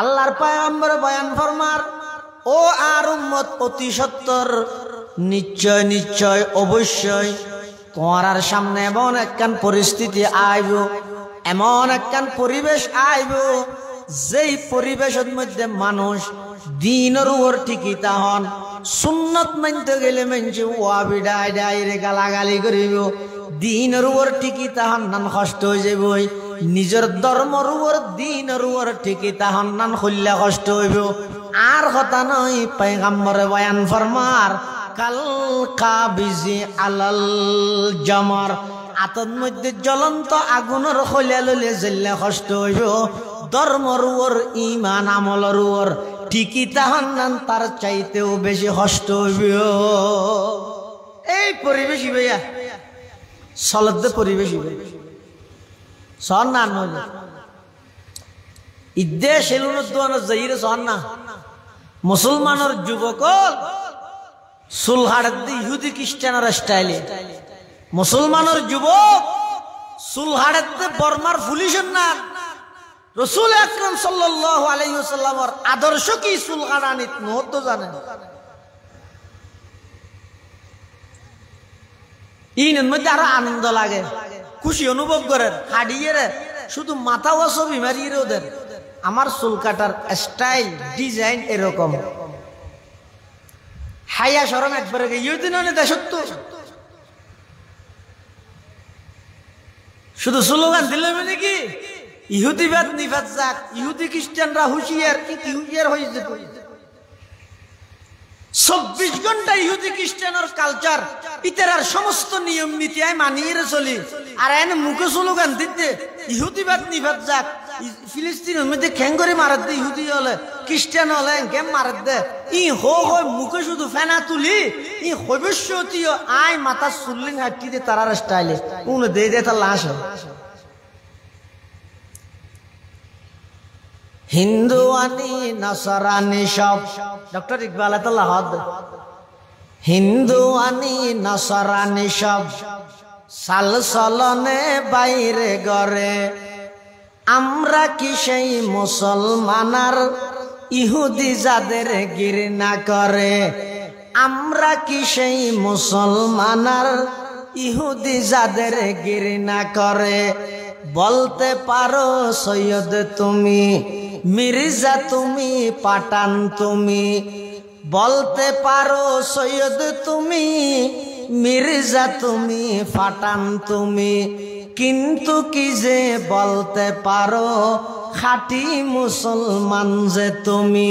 আল্লাহর পয়গম্বর বয়ান ফরমার, ও আর উম্মত অতি সত্তর, নিশ্চয় নিশ্চয় অবশ্যই তোমার সামনে এমন একখান পরিস্থিতি আইব, এমন একখান পরিবেশ আইব, যেই পরিবেশের মধ্যে মানুষ দিনের উপর ঠিকই তাহন, সুন্নত মানতে গেলে মানছে ওয়াবি ডাই ডাইরে গালাগালি করিব, দিনের উপর ঠিকই তাহন নান কষ্ট হয়ে যাবই, নিজের ধর্মর উপর দিনের উপর ঠিকই তাহন নান হইলে কষ্ট হইব। আর কথা নয়, পয়গম্বরে বয়ান ফরমার, কাল কাবিজি আলাল জামার, আতর মধ্যে জ্বলন্ত আগুনের খোলা লইলে জ্বললে কষ্ট হইব, ধর্মর উপর ইমান আমলের উপর ঠিকই তাহান নান তার চাইতেও বেশি কষ্ট হইব। এই পরিবেশই ভাইয়া সলদ্দে পরিবেশই সন না নইলে ইদ্দে সেলুনের দোয়ানো যাইরে সন না। মুসলমানের যুবক সুলহাড় ইহুদি খ্রিস্টানের স্টাইলে, মুসলমানের যুবক সুলহাড় বর্মার পুলিশের না। রসুল আকরাম সাল্লাল্লাহু আলাইহি ওয়াসাল্লামের আদর্শ কি সুলহাড়ানিত নহত জানেন? ইনের মধ্যে আরো আনন্দ লাগে, খুশি অনুভব করেন, হাডিয়ে শুধু মাথা ওয়াশ বিমারিয়ে ওদের। আমার চুল কাটার স্টাইল ডিজাইন এরকম, হাইয়া শরম একবারে ইহুদিন দেশত্ব শুধু স্লোগান দিলে মানে কি ইহুদিবাদ নিবাদ যাক, ইহুদি খ্রিস্টানরা হুঁশিয়ার, কি হুঁশিয়ার হয়ে যেত। 24 ঘন্টা ইহুদি খ্রিস্টানের কালচার ইতার সমস্ত নিয়ম নীতি আই মানিয়ে চলি, আর এনে মুখে স্লোগান দিতে ইহুদিবাদ নিবাদ যাক। ফিলিস্তিনের মধ্যে খ্যাং করে মারাত দে, ইহুদি হলে খ্রিস্টান হলে কেম মারাত দে, ই হয় মুখে শুধু ফেনা তুলি, ই ভবিষ্যতীয় আয় মাথা চুল্লিং হাঁটি দে তারার স্টাইলে উনি দে দে তার লাশ হয়। হিন্দু আনি নাসারানি সব, ডক্টর ইকবাল আতাল্লাহ, হিন্দু আনি নাসারানি সব সাল চলনে বাইরে গড়ে, আমরা কি সেই মুসলমানার ইহুদি যাদের ঘৃণা করে, আমরা কি সেই মুসলমানার ইহুদি যাদের ঘৃণা করে। বলতে পারো সৈয়দ তুমি, মির্জা তুমি, পাঠান তুমি, বলতে পারো সৈয়দ তুমি, মির্জা তুমি, পাঠান তুমি, কিন্তু কি যে বলতে পারো খাঁটি মুসলমান যে তুমি,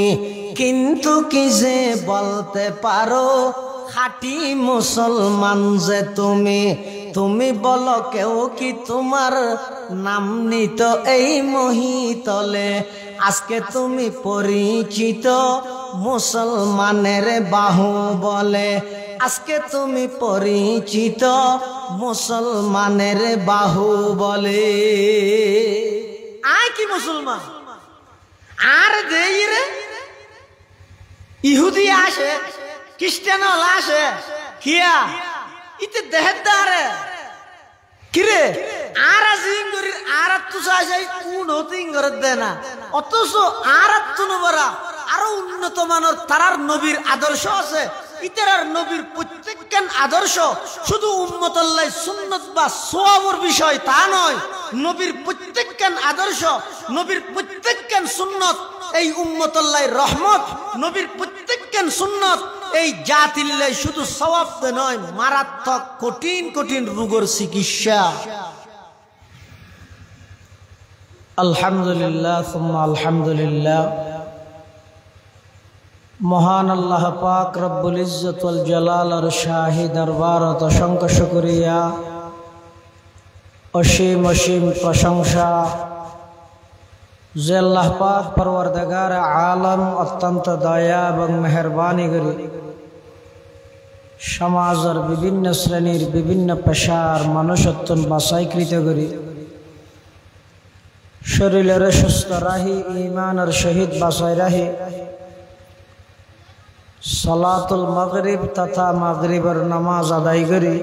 কিন্তু কি যে বলতে পারো খাঁটি মুসলমান যে তুমি। তুমি বলো কেউ কি তোমার নাম নিত এই মহিতলে, আজকে তুমি পরিচিত মুসলমানের বাহু বলে, আজকে তুমি পরিচিত মুসলমানের বাহু বলে। আয় কি মুসলমান আর দেই রে, ইহুদি আসে, খ্রিস্টান আসে, কিয়া ইতে দেহের দারে কিরে আর জিঙ্গরির আর তো চাই কোন হতিং করে দে না, অথচ আর তো নবরা আরো উন্নত মানের তারার নবীর আদর্শ আছে। ইতার নবীর প্রত্যেকখান আদর্শ শুধু উম্মতুল্লাহ সুন্নত বা সওয়াবের বিষয় তা নয়, নবীর প্রত্যেকখান আদর্শ, নবীর প্রত্যেকখান সুন্নত এই উম্মতুল্লাহ রহমত, নবীর প্রত্যেকখান সুন্নত এই জাতিল্লাহ শুধু সওয়াব নয়, মারাত্মক কঠিন কঠিন রোগের চিকিৎসা। আলহামদুলিল্লাহ সুম্মা আলহামদুলিল্লাহ। মহান আল্লাহ পাক রব্বুল ইজ্জত ওয়াল জালালের শাহী দরবারত অসংখ্য শুকরিয়া, অসীম অসীম প্রশংসা যে আল্লাহ পাক পরওয়ারদিগার আলম অত্যন্ত দয়া এবং মেহরবানি করে সমাজের বিভিন্ন শ্রেণীর বিভিন্ন পেশার মানুষত্বন বাছাইকৃত করে শরীরের সুস্থ রাহি, ইমানের শহীদ বাছাই রাহি সালাতুল মাগরিব তথা মাগরিবের নামাজ আদায় করি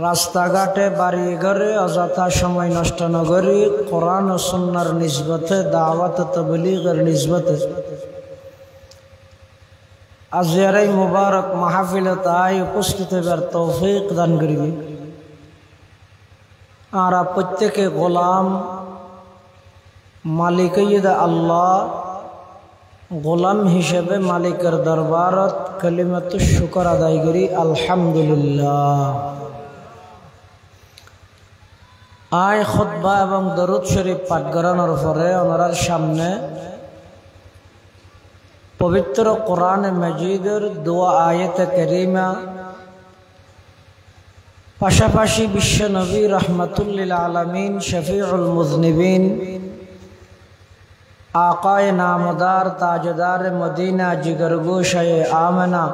রাস্তাঘাটে বাড়ি ঘরে অযথা সময় নষ্ট না করি কোরআন ও সুন্নাহর নিসবতে দাওয়াত তাবলীগের নিসবতে আজকের এই মুবারক মাহফিলে তাই উপস্থিত হবার তৌফিক দান করিবি। আর প্রত্যেকে গোলাম মালিক আল্লাহ গোলাম হিসেবে মালিকের দরবারত কালিমাতুশ শুকর আদায় করি আলহামদুলিল্লাহ। আয় খুতবা এবং দরুদ শরীফ পাঠ করানোর পরে ওনার সামনে পবিত্র কোরআন মাজিদের দোয়া আয়াত কারিমা পাশাপাশি বিশ্ব নবী রহমাতুল্লিল আলামিন শফিউল মুজনিবিন আকায়ে নামদার তাজদার মদিনা জিগরগোশায়ে আমেনা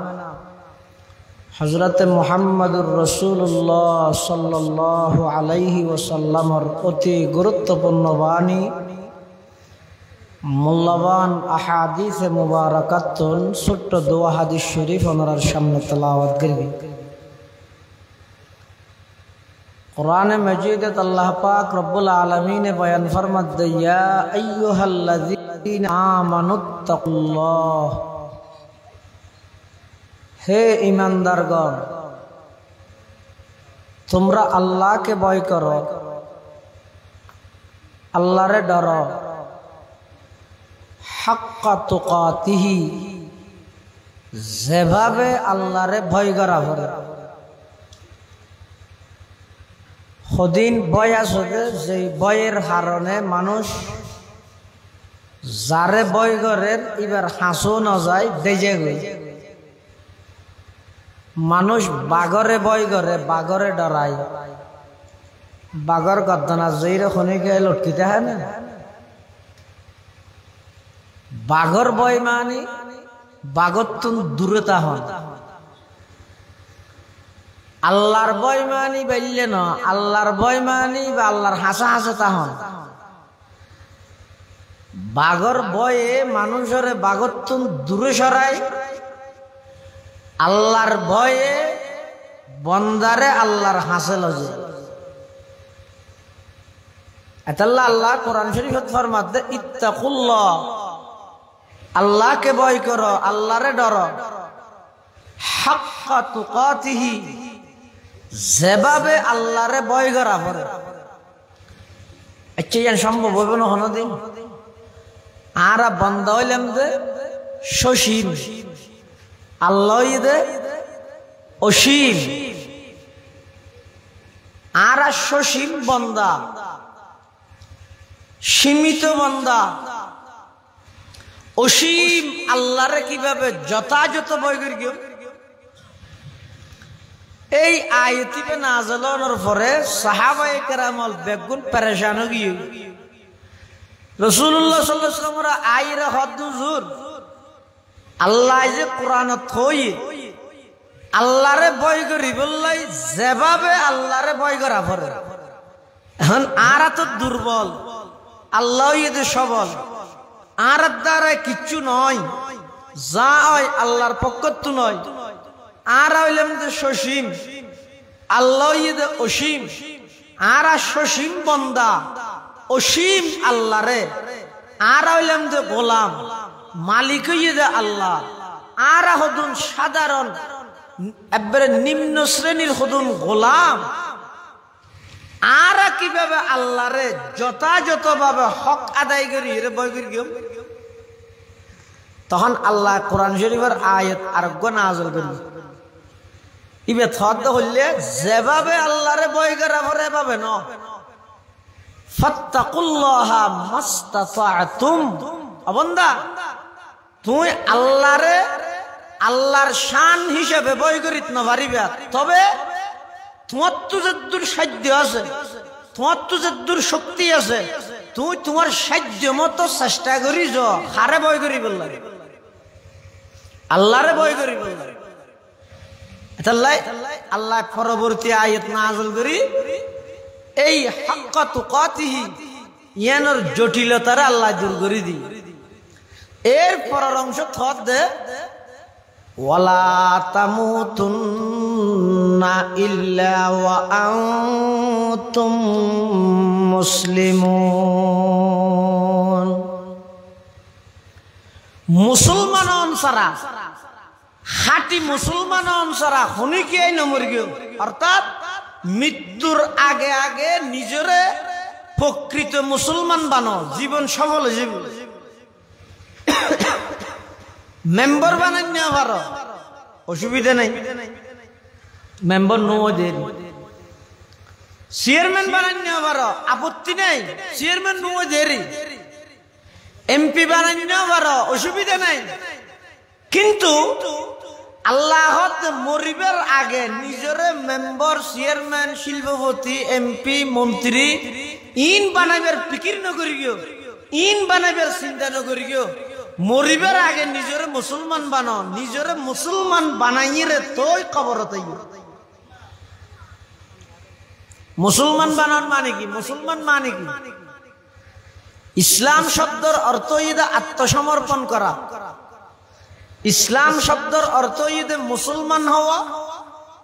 হযরত মুহাম্মদুর রাসূলুল্লাহ সাল্লাল্লাহু আলাইহি ওয়াসাল্লামের অতি গুরুত্বপূর্ণ বাণী মূল্যবান আহাদিসে মুবারাকাতুন ছোট্ট দোয়া হাদিস শরীফ ওনার সামনে তেলাওয়াত করবি। কোরআনে মজিদে আল্লাহ পাক রব্বুল আলামিন বয়ান ফরমাতে ইয়া আইয়ুহাল্লাযীনা আমানুত্তাকুল্লাহ, হে ঈমানদারগণ তোমরা আল্লাহকে ভয় করো, আল্লাহরে ডরো, হাক্কা তুকাতিহি যেভাবে আল্লাহরে ভয় করা হবে। সদিন ভয় আছে যে ভয়ের কারণে মানুষ যারে ভয় করে এবার হাসো না যায় দেজে গই। মানুষ বাঘরে ভয় করে, বাঘরে ডরায়, বাঘর গর্দনা জয়ীরে খনিকে লটকিতে হয় না। বাঘর ভয় মানি বাঘর তুন দূরতা হন, আল্লাহর ভয় মানি বললে না, আল্লাহর ভয় মানি বা আল্লাহর হাসা হাসে তাহন। বাঘর ভয়ে মানুষের বাঘর তুন দূরে সরায়, আল্লাহর ভয়ে বন্দারে আল্লাহর হাসে লজে। এতাল্লাহ আল্লাহ কোরআন শরীফত ফরমাতে ইত্তাকুল্লাহ, আল্লাহকে ভয় করো, আল্লাহরে ডরো, হাক্কা তুকাতিহি যেভাবে আল্লাহরে ভয় করা পড়ে। আচ্ছা ইয়ান সম্ভব হবে না কোনদিন? আর বন্ধ হইলাম যে সসীম, আল্লাহ দে অসীম, আর সসীম বন্দা, সীমিত বন্দা, অসীম আল্লাহরে কিভাবে যথাযথ ভয় করি। এই আয়াতিবে নাযিল হওয়ার পরে সাহাবায়ে কেরামল বেগুন পেরেশান হয়ে গিয়ে রাসূলুল্লাহ সাল্লাল্লাহু আলাইহি ওয়াসাল্লাম আইরা হদ হুজুর আল্লাহ যে কোরআনত থই আল্লাহরে ভয় করি বললাই যেভাবে আল্লাহরে ভয় করা পড়ে। এখন আর তো দুর্বল, আল্লাহ যে সবল, আর দ্বারা কিচ্ছু নয়, যা হয় আল্লাহর পক্ষ নয়। আর হইলাম যে সসীম, আল্লাহ যে অসীম, আর সসীম বন্দা অসীম আল্লাহরে। আর হইলাম যে গোলাম, মালিক যে আল্লাহ। আর হদুন সাধারণ একবারে নিম্ন শ্রেণীর হদুন গোলাম। আর কিভাবে আল্লাহরে যথাযথভাবে হক আদায় করি এর ভয় করি। তখন আল্লাহ কোরআন শরীফের আয়াত আর নাযিল করি ইবে থদ হইলে যেভাবে আল্লাহরে ভয় করা পড়ে এভাবে ন। ফাত্তাকুল্লাহা মাস্তাতা'তুম, বান্দা তুই আল্লাহরে আল্লাহর শান হিসেবে ভয় করিত না পারিবা, তবে তোমার তো যদ্দুর সাধ্য আছে, তোমার তো যদ্দুর শক্তি আছে, তুই তোমার সাধ্য মতো চেষ্টা করি য হারে ভয় করি বললা, আল্লাহরে ভয় করি বললা। আল্লাহ পরবর্তী আয়াত নাযিল করি এই হাক্কা তুকাতিহি ইয়ানোর জটিলতারে আল্লাহ দূর করে দি। এর পরের অংশ থদ দে ওয়ালা তামুতুন্না ইল্লা ওয়া আনতুম মুসলিমুন। মুসলমান অনসারা খাঁটি মুসলমান অনসারা হনিকে নমর্গ, অর্থাৎ মৃত্যুর আগে আগে নিজরে প্রকৃত মুসলমান বানো, জীবন সফল জীবন মেম্বার বানাই না পারো, অসুবিধা নাই। মেম্বার নোদের চেয়ারম্যান বানাই না পারো, আপত্তি নাই, চেয়ারম্যান নোদের। এমপি বানাই না পারো, অসুবিধা নাই। কিন্তু আল্লাহ মরিবার আগে নিজরে মেম্বার, চেয়ারম্যান, শিল্পপতি, এমপি, মন্ত্রী ইন বানাইবার ফিকির নকরি গিয়ে, ইন বানাইবার চিন্তা নকরি গিয়ে মরিবার আগে নিজরে মুসলমান বানো, নিজরে মুসলমান বানাইরে তোই কবরত। মুসলমান বানান মানে কি? মুসলমান মানে কি? ইসলাম শব্দের অর্থ ঈদে আত্মসমর্পণ করা। ইসলাম শব্দের অর্থ ঈদে মুসলমান হওয়া,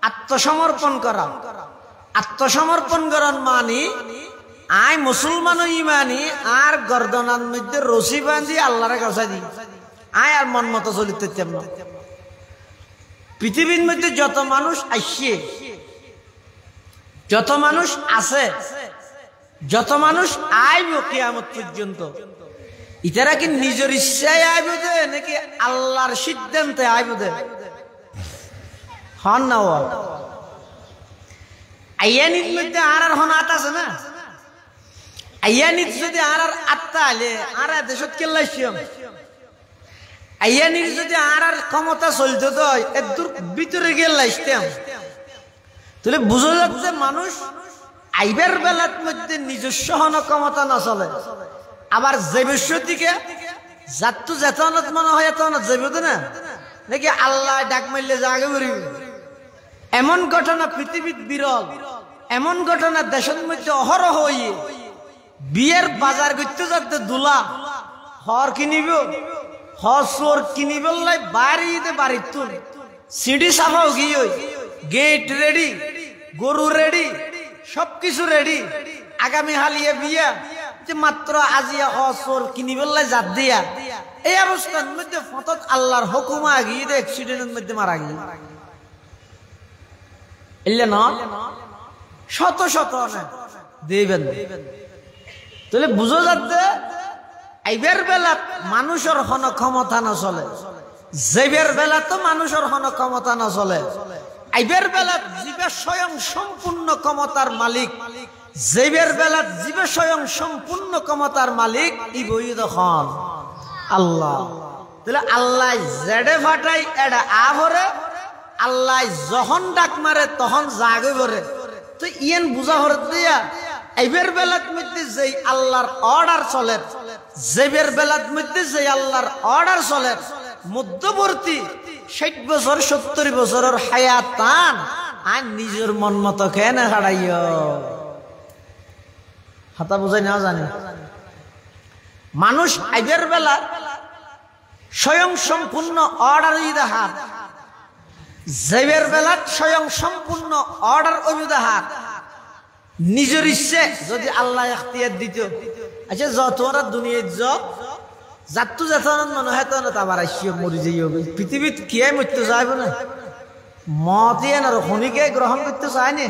আত্মসমর্পণ করা। আত্মসমর্পণ করার মানে আই মুসলমান ইমানি আর গর্দনার মধ্যে রশি বাঁধি আল্লাহরে কাছে দি আয় আর মন মতো চলিতে চাম না। পৃথিবীর মধ্যে যত মানুষ আসছে, যত মানুষ আছে, যত মানুষ আইব কিয়ামত পর্যন্ত, ইতারা কি নিজের ইচ্ছায় আইব দে নাকি আল্লাহর সিদ্ধান্তে আইব দে? হন না আইয়ানির মধ্যে আর হনাত আছে না? আইয়ানির যদি আর আত্মা আলে আর দেশত কেলাইছিলাম, আইয়ানির যদি আর ক্ষমতা চলতো তো এর দূর ভিতরে গেলাইছিলাম, তাহলে বুঝা যাচ্ছে মানুষ আইবার বেলার মধ্যে নিজস্ব হন ক্ষমতা না চলে। আবার জৈবস্বর দিকে যাত্তু যেতনত মনে হয় এত যাইব না নাকি আল্লাহ ডাক মারলে জাগে বেরিব। এমন ঘটনা পৃথিবীর বিরল, এমন ঘটনা দেশের মধ্যে অহরহ হইয়ে। বিয়ের বাজার করতে যাতে দুলা হর কিনিব, হর কিনিব বাড়িতে বাড়ির তুল সিঁড়ি সাফাও গিয়ে গেট রেডি, গরু রেডি, সবকিছু রেডি। আগামী হালিয়ে বিয়া মাত্র আজিয়া হর কিনিব জাত দিয়া। এই অবস্থার মধ্যে ফতত আল্লাহর হুকুমা গিয়ে অ্যাক্সিডেন্টের মধ্যে মারা গিয়ে এলে না শত শত দেবেন। তাহলে বুঝো যাচ্ছে আইবের বেলা মানুষের হন ক্ষমতা না চলে, যাইবের বেলা তো মানুষের হন ক্ষমতা না চলে। আইবের বেলা জীবে স্বয়ং সম্পূর্ণ ক্ষমতার মালিক, যাইবের বেলা জীবে স্বয়ং সম্পূর্ণ ক্ষমতার মালিক ই বই তখন আল্লাহ। তাহলে আল্লাহ জেডে ফাটাই এটা আভরে, আল্লাহ যখন ডাক মারে তখন জাগে ভরে। তো ইয়েন বুঝা হরে দিয়া আইবের বেলার মধ্যে যেই আল্লাহর অর্ডার চলে, যাইবের বেলার মধ্যে যে আল্লাহর অর্ডার চলে, মধ্যবর্তী 60 বছর 70 বছরের হায়াতান আর নিজের মন মতো কেন হারাইয় হাতা বুঝাই না জানি। মানুষ আইবের বেলা স্বয়ং সম্পূর্ণ অর্ডার ইদাহার, যাইবের বেলা স্বয়ং সম্পূর্ণ অর্ডার অবিদাহার। নিজের ইচ্ছে যদি আল্লাহ এখতিয়ার দিত, আচ্ছা যত দুনিয়ার যাত্তু যেত মনে হয় তখন আবার আসিও মরি যাই হবে। পৃথিবীত কে মরতে চাইব না, মতে আর খনিকে গ্রহণ করতে চায়নি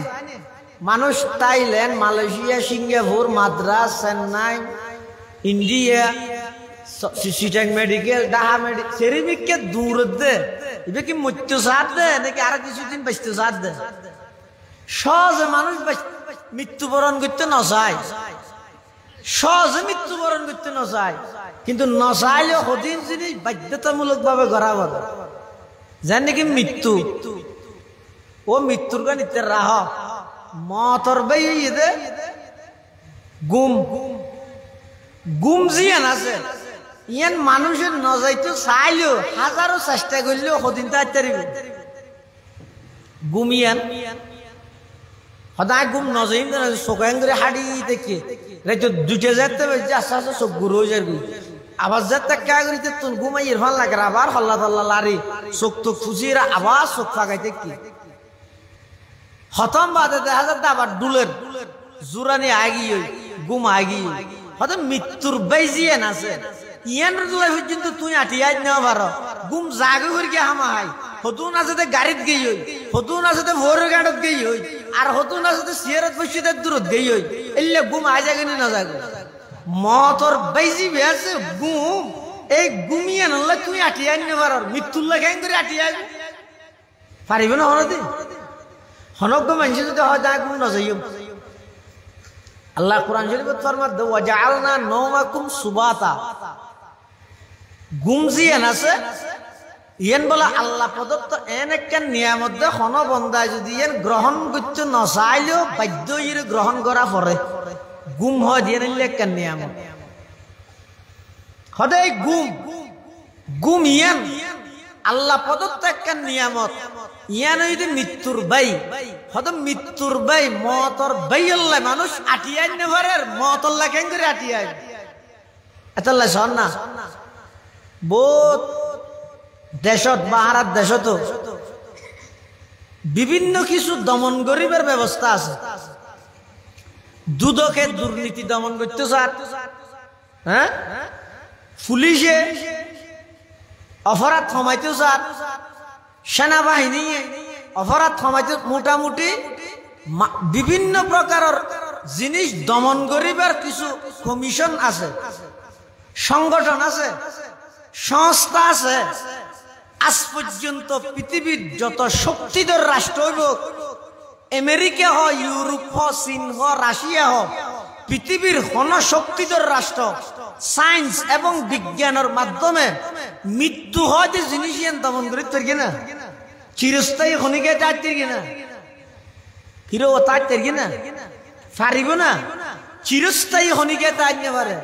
মানুষ। Thailand, Malaysia, Singapore, Madras, Chennai, India, সিটাং মেডিকেল, ডাহা মেডিকেল, সেরিমিককে দূর দে এবার কি মরতে চাঁদ দে নাকি আর কিছুদিন বাঁচতে চাঁদ দে? সহজে মানুষ মৃত্যুবরণ করতে না চায়, সহজে মৃত্যুবরণ করতে না চায়। কিন্তু না চাইলেও সদিন জিনিস বাধ্যতামূলক ভাবে করা বলে যেন নাকি মৃত্যু। ও মৃত্যুর গান ইতে রাহ মতর বাই দে গুম গুম জিয়ান আছে ইয়ান মানুষের নজাইতো চাইলেও হাজারো চেষ্টা করলেও সদিন তাড়াতাড়ি গুমিয়ান সদায় গুম নজাইন চোখাং করে হাড়ি দেখে রাইতো দুটে যাতে আস্তে আস্তে চোখ গুরু হয়ে যায়। আবার যে টাকা করিতে তুন ঘুমাই ইরফান লাগে আবার হল্লা দল্লা লারি চোখ তো খুঁজিয়ে আবার চোখ ফাঁকাইতে কি হতম বাদে দেখা যাচ্ছে আবার ডুলের জুরানি আগি ঘুম আগি হয়তো মৃত্যুর বাইজিয়েন আছে ইয়ান দুলাই পর্যন্ত তুই আটিয়াই নেওয়া পারো ঘুম জাগে করে গিয়ে হামা হাই হতুন আছে গাড়িত গেই হই হতুন আছে ভোর গাড়ত গেই হই আর হতুন আছে সিয়ারত বসিতে দূরত গেই হই এলে ঘুম আই জাগে না জাগে মতর বাইজি বেছে ঘুম এই ঘুমিয়ে নলে তুই আটিয়াই নেওয়া পারো মৃত্যুর লেখাই করে আটিয়াই পারিব না হনদি হনজ্ঞ মানুষ যদি হয় যায় ঘুম না যাইও আল্লাহ কোরআন শরীফত ফরমাত ওয়া জাআলনা নওমাকুম সুবাতা ঘুম জিয়ান আছে ইয়ান বলা আল্লাহ প্রদত্ত এন একটা নিয়ামত দে হন বন্দায় যদি ইয়ান গ্রহণ করতে নচাইলেও বাধ্য ইরে গ্রহণ করা পড়ে ঘুম হয় দিয়ে নিলে একটা নিয়ামত সদায় ঘুম ইয়ান আল্লাহ প্রদত্ত একটা নিয়ামত ইয়ান হইতে মৃত্যুর বাই হয়তো মৃত্যুর বাই মতর বাই আল্লাহ মানুষ আটিয়াই নেভারে মতল্লাহ কেন করে আটিয়াই এতল্লাহ শোন না বহুত দেশত বাহারাত দেশত বিভিন্ন কিছু দমন গরিবের ব্যবস্থা আছে দুদকে দুর্নীতি দমন করতে চান হ্যাঁ পুলিশে অপরাধ থামাইতেও চান সেনাবাহিনী অপরাধ থামাইতে মোটামুটি বিভিন্ন প্রকারের জিনিস দমন করিবার কিছু কমিশন আছে সংগঠন আছে সংস্থা আছে আজ পর্যন্ত পৃথিবীর যত শক্তিধর রাষ্ট্র হইব আমেরিকা হোক ইউরোপ হোক চীন হোক রাশিয়া হোক পৃথিবীর কোন শক্তিধর রাষ্ট্র সায়েন্স এবং বিজ্ঞানের মাধ্যমে মৃত্যু হয় যে জিনিস দমন করতে পারি না চিরস্থায়ী খনিকে তাড়তে কিনা হিরো তাড়তে কিনা পারিব না চিরস্থায়ী খনিকে তাড়তে পারে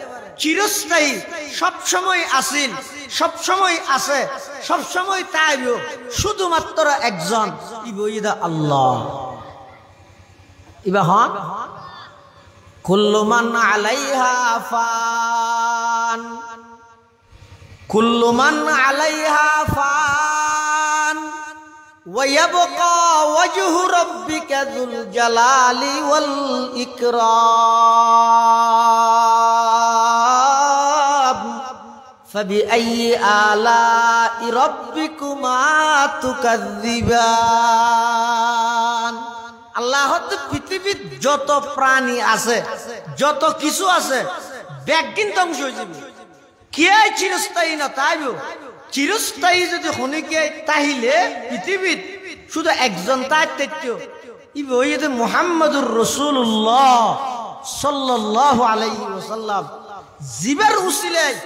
চিরস্থায়ী সবসময় আসিল সবসময় আছে সবসময় তাইব শুধুমাত্র একজন ইবইদা আল্লাহ ইবা হন কুল্লু মান আলাইহা ফান কুল্লু মান আলাইহা ফান ওয়া ইয়াবকা ওয়াজহু রাব্বিকা যুল জালালি ওয়াল ইকরাম ফাবিআইয়ি আলাই রাব্বিকুমা তুকাযযিবান আল্লাহ পৃথিবীর যত প্রাণী আছে যত কিছু আছে ব্যাগিন ধ্বংস হয়ে যাবে কে চিরস্থায়ী না তাইব চিরস্থায়ী যদি খনিকে তাহিলে পৃথিবীর শুধু একজন তাই তেত্য ইবইদে মুহাম্মদুর রাসূলুল্লাহ সাল্লাল্লাহু আলাইহি ওয়াসাল্লাম জীবের উসিলায়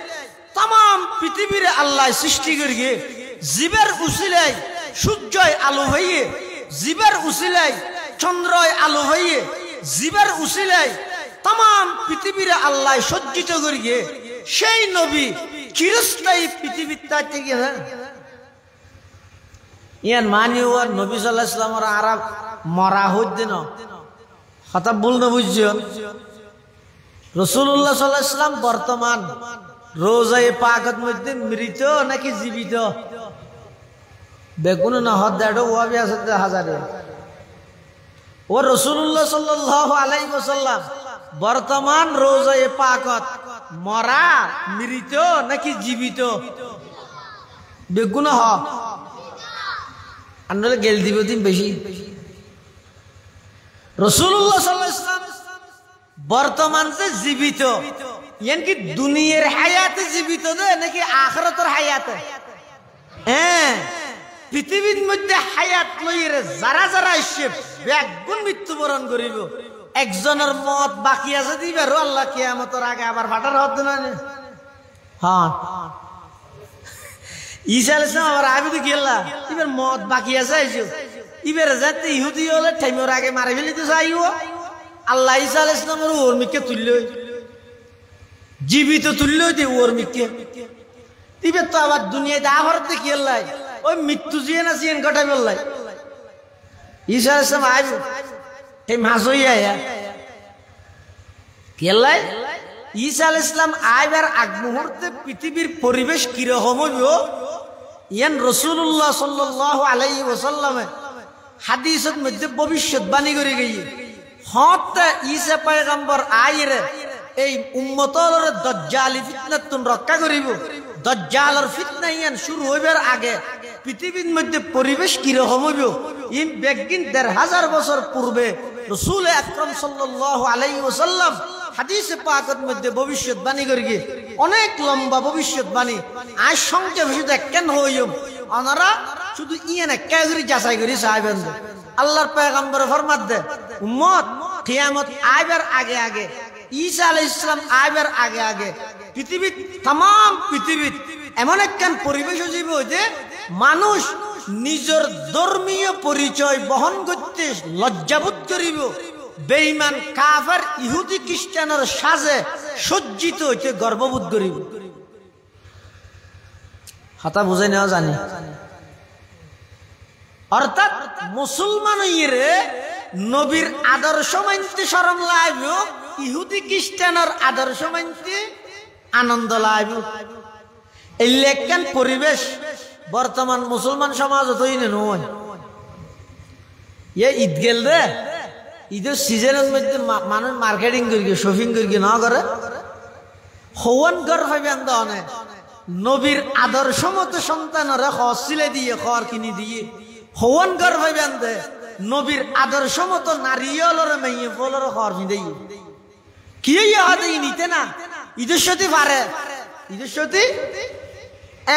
तमाम পৃথিবীর আল্লাহ সৃষ্টি করিয়ে জীবের উসিলায় সূর্যয় আলো হইয়ে জীবের উসিলায় চন্দ্রয় আলো হইয়ে জীবের উসিলায় तमाम পৃথিবীর আল্লাহ সজ্জিত করিয়ে সেই নবী চিরস্থায়ী পৃথিবীর তাতে গিয়ে না ইয়ান মানি ও নবী সাল্লাল্লাহু আলাইহি ওয়াসাল্লামের আরব মরা হইতেন কথা ভুল না বুঝছেন রাসূলুল্লাহ সাল্লাল্লাহু আলাইহি ওয়াসাল্লাম বর্তমান রোজায়ে পাকত মধ্যে মৃত নাকি জীবিত বেগুন না হদাড়ো ওয়াবি আছে হাজারে ও রাসূলুল্লাহ সাল্লাল্লাহু আলাইহি ওয়াসাল্লাম বর্তমান রোজায়ে পাকত মরা মৃত নাকি জীবিত বেগুন হ আনলে গেল দিব দিন বেশি রাসূলুল্লাহ সাল্লাল্লাহু আলাইহি ওয়াসাল্লাম বর্তমান যে জীবিত ইয়ান কি দুনিয়ার হায়াতে জীবিত দে নাকি আখিরাতের হায়াতে হ্যাঁ পৃথিবীর মধ্যে হায়াত লইরে যারা যারা এসে বেগুন মৃত্যুবরণ করিব একজনের মত বাকি আছে দিবার আল্লাহ কিয়ামতের আগে আবার ফাটার হতে না হ্যাঁ ঈসা আলাইহিস সালাম আবার আবিদ গেলা এবার মত বাকি আছে আইছো এবারে যাতে ইহুদি হলে টাইমের আগে মারি ফেলিতে চাইও আল্লাহ ঈসা আলাইহিস সালামের ওরমিকে তুলল জীবিত তুলল দে ওরমিকে এবার তো আবার দুনিয়াতে আহরত দেখি আল্লাহ ওই মৃত্যু জিয়ে না জিয়েন ঘটাই বললাই ঈসা আলাইহিস সালাম আইব এই মাস হইয়া কেলাই ঈসা আলাইহিস সালাম আইবার আগ মুহূর্তে পৃথিবীর পরিবেশ কিরকম হইব ইয়ান রাসূলুল্লাহ সাল্লাল্লাহু আলাইহি ওয়াসাল্লামে হাদিসের মধ্যে ভবিষ্যৎবাণী করে গিয়ে হত ঈসা পয়গম্বর আইরে এই উম্মতর দাজ্জালি ফিতনাতুন রক্ষা করিব। দাজ্জালের ফিতনা ইয়ান শুরু হইবার আগে পৃথিবীর মধ্যে পরিবেশ কিরকম হইব ইন বেগিন ১৫০০ বছর পূর্বে রাসূল আকরাম সাল্লাল্লাহু আলাইহি ওয়াসাল্লাম হাদিসে পাকের মধ্যে ভবিষ্যৎবাণী করি অনেক লম্বা ভবিষ্যৎবাণী। আজ সংক্ষেপে শুধু একখান হইম ওনারা শুধু ইয়ান একটা করে যাচাই করে চাইবেন। আল্লাহর পয়গম্বর ফরমাত দে উম্মত কিয়ামত আইবার আগে আগে ঈসা আলাইহিস সালাম আইবার আগে আগে পৃথিবীর তাম পৃথিবীর এমন একখান পরিবেশ হইব যে মানুষ নিজের ধর্মীয় পরিচয় বহন করতে লজ্জাবোধ করিব। বেঈমান কাফের ইহুদি খ্রিস্টানের সাজে সজ্জিত হইতে গর্ববোধ করিব। হাতা বুঝাই নেওয়া জানি অর্থাৎ মুসলমান হইরে নবীর আদর্শ মানতে শরম লাইব, ইহুদি খ্রিস্টানের আদর্শ মানতে আনন্দ লাইব। এই লেখান পরিবেশ বর্তমান মুসলমান সমাজ তৈরি নয়। এ ঈদ গেল রে, ঈদের সিজনের মধ্যে মানুষ মার্কেটিং করি শপিং করি না করে হওয়ান ঘর পাইবেন দনে নবীর আদর্শ মতো সন্তানরা খরচ সিলে দিয়ে খড় কিনি দিয়ে হওয়ান ঘর পাইবেন দে নবীর আদর্শ মতো নারিয়লর মেয়ে ফলর খড় কিনে কি হাতে নিতে না ঈদের সাথে পারে ঈদের সাথে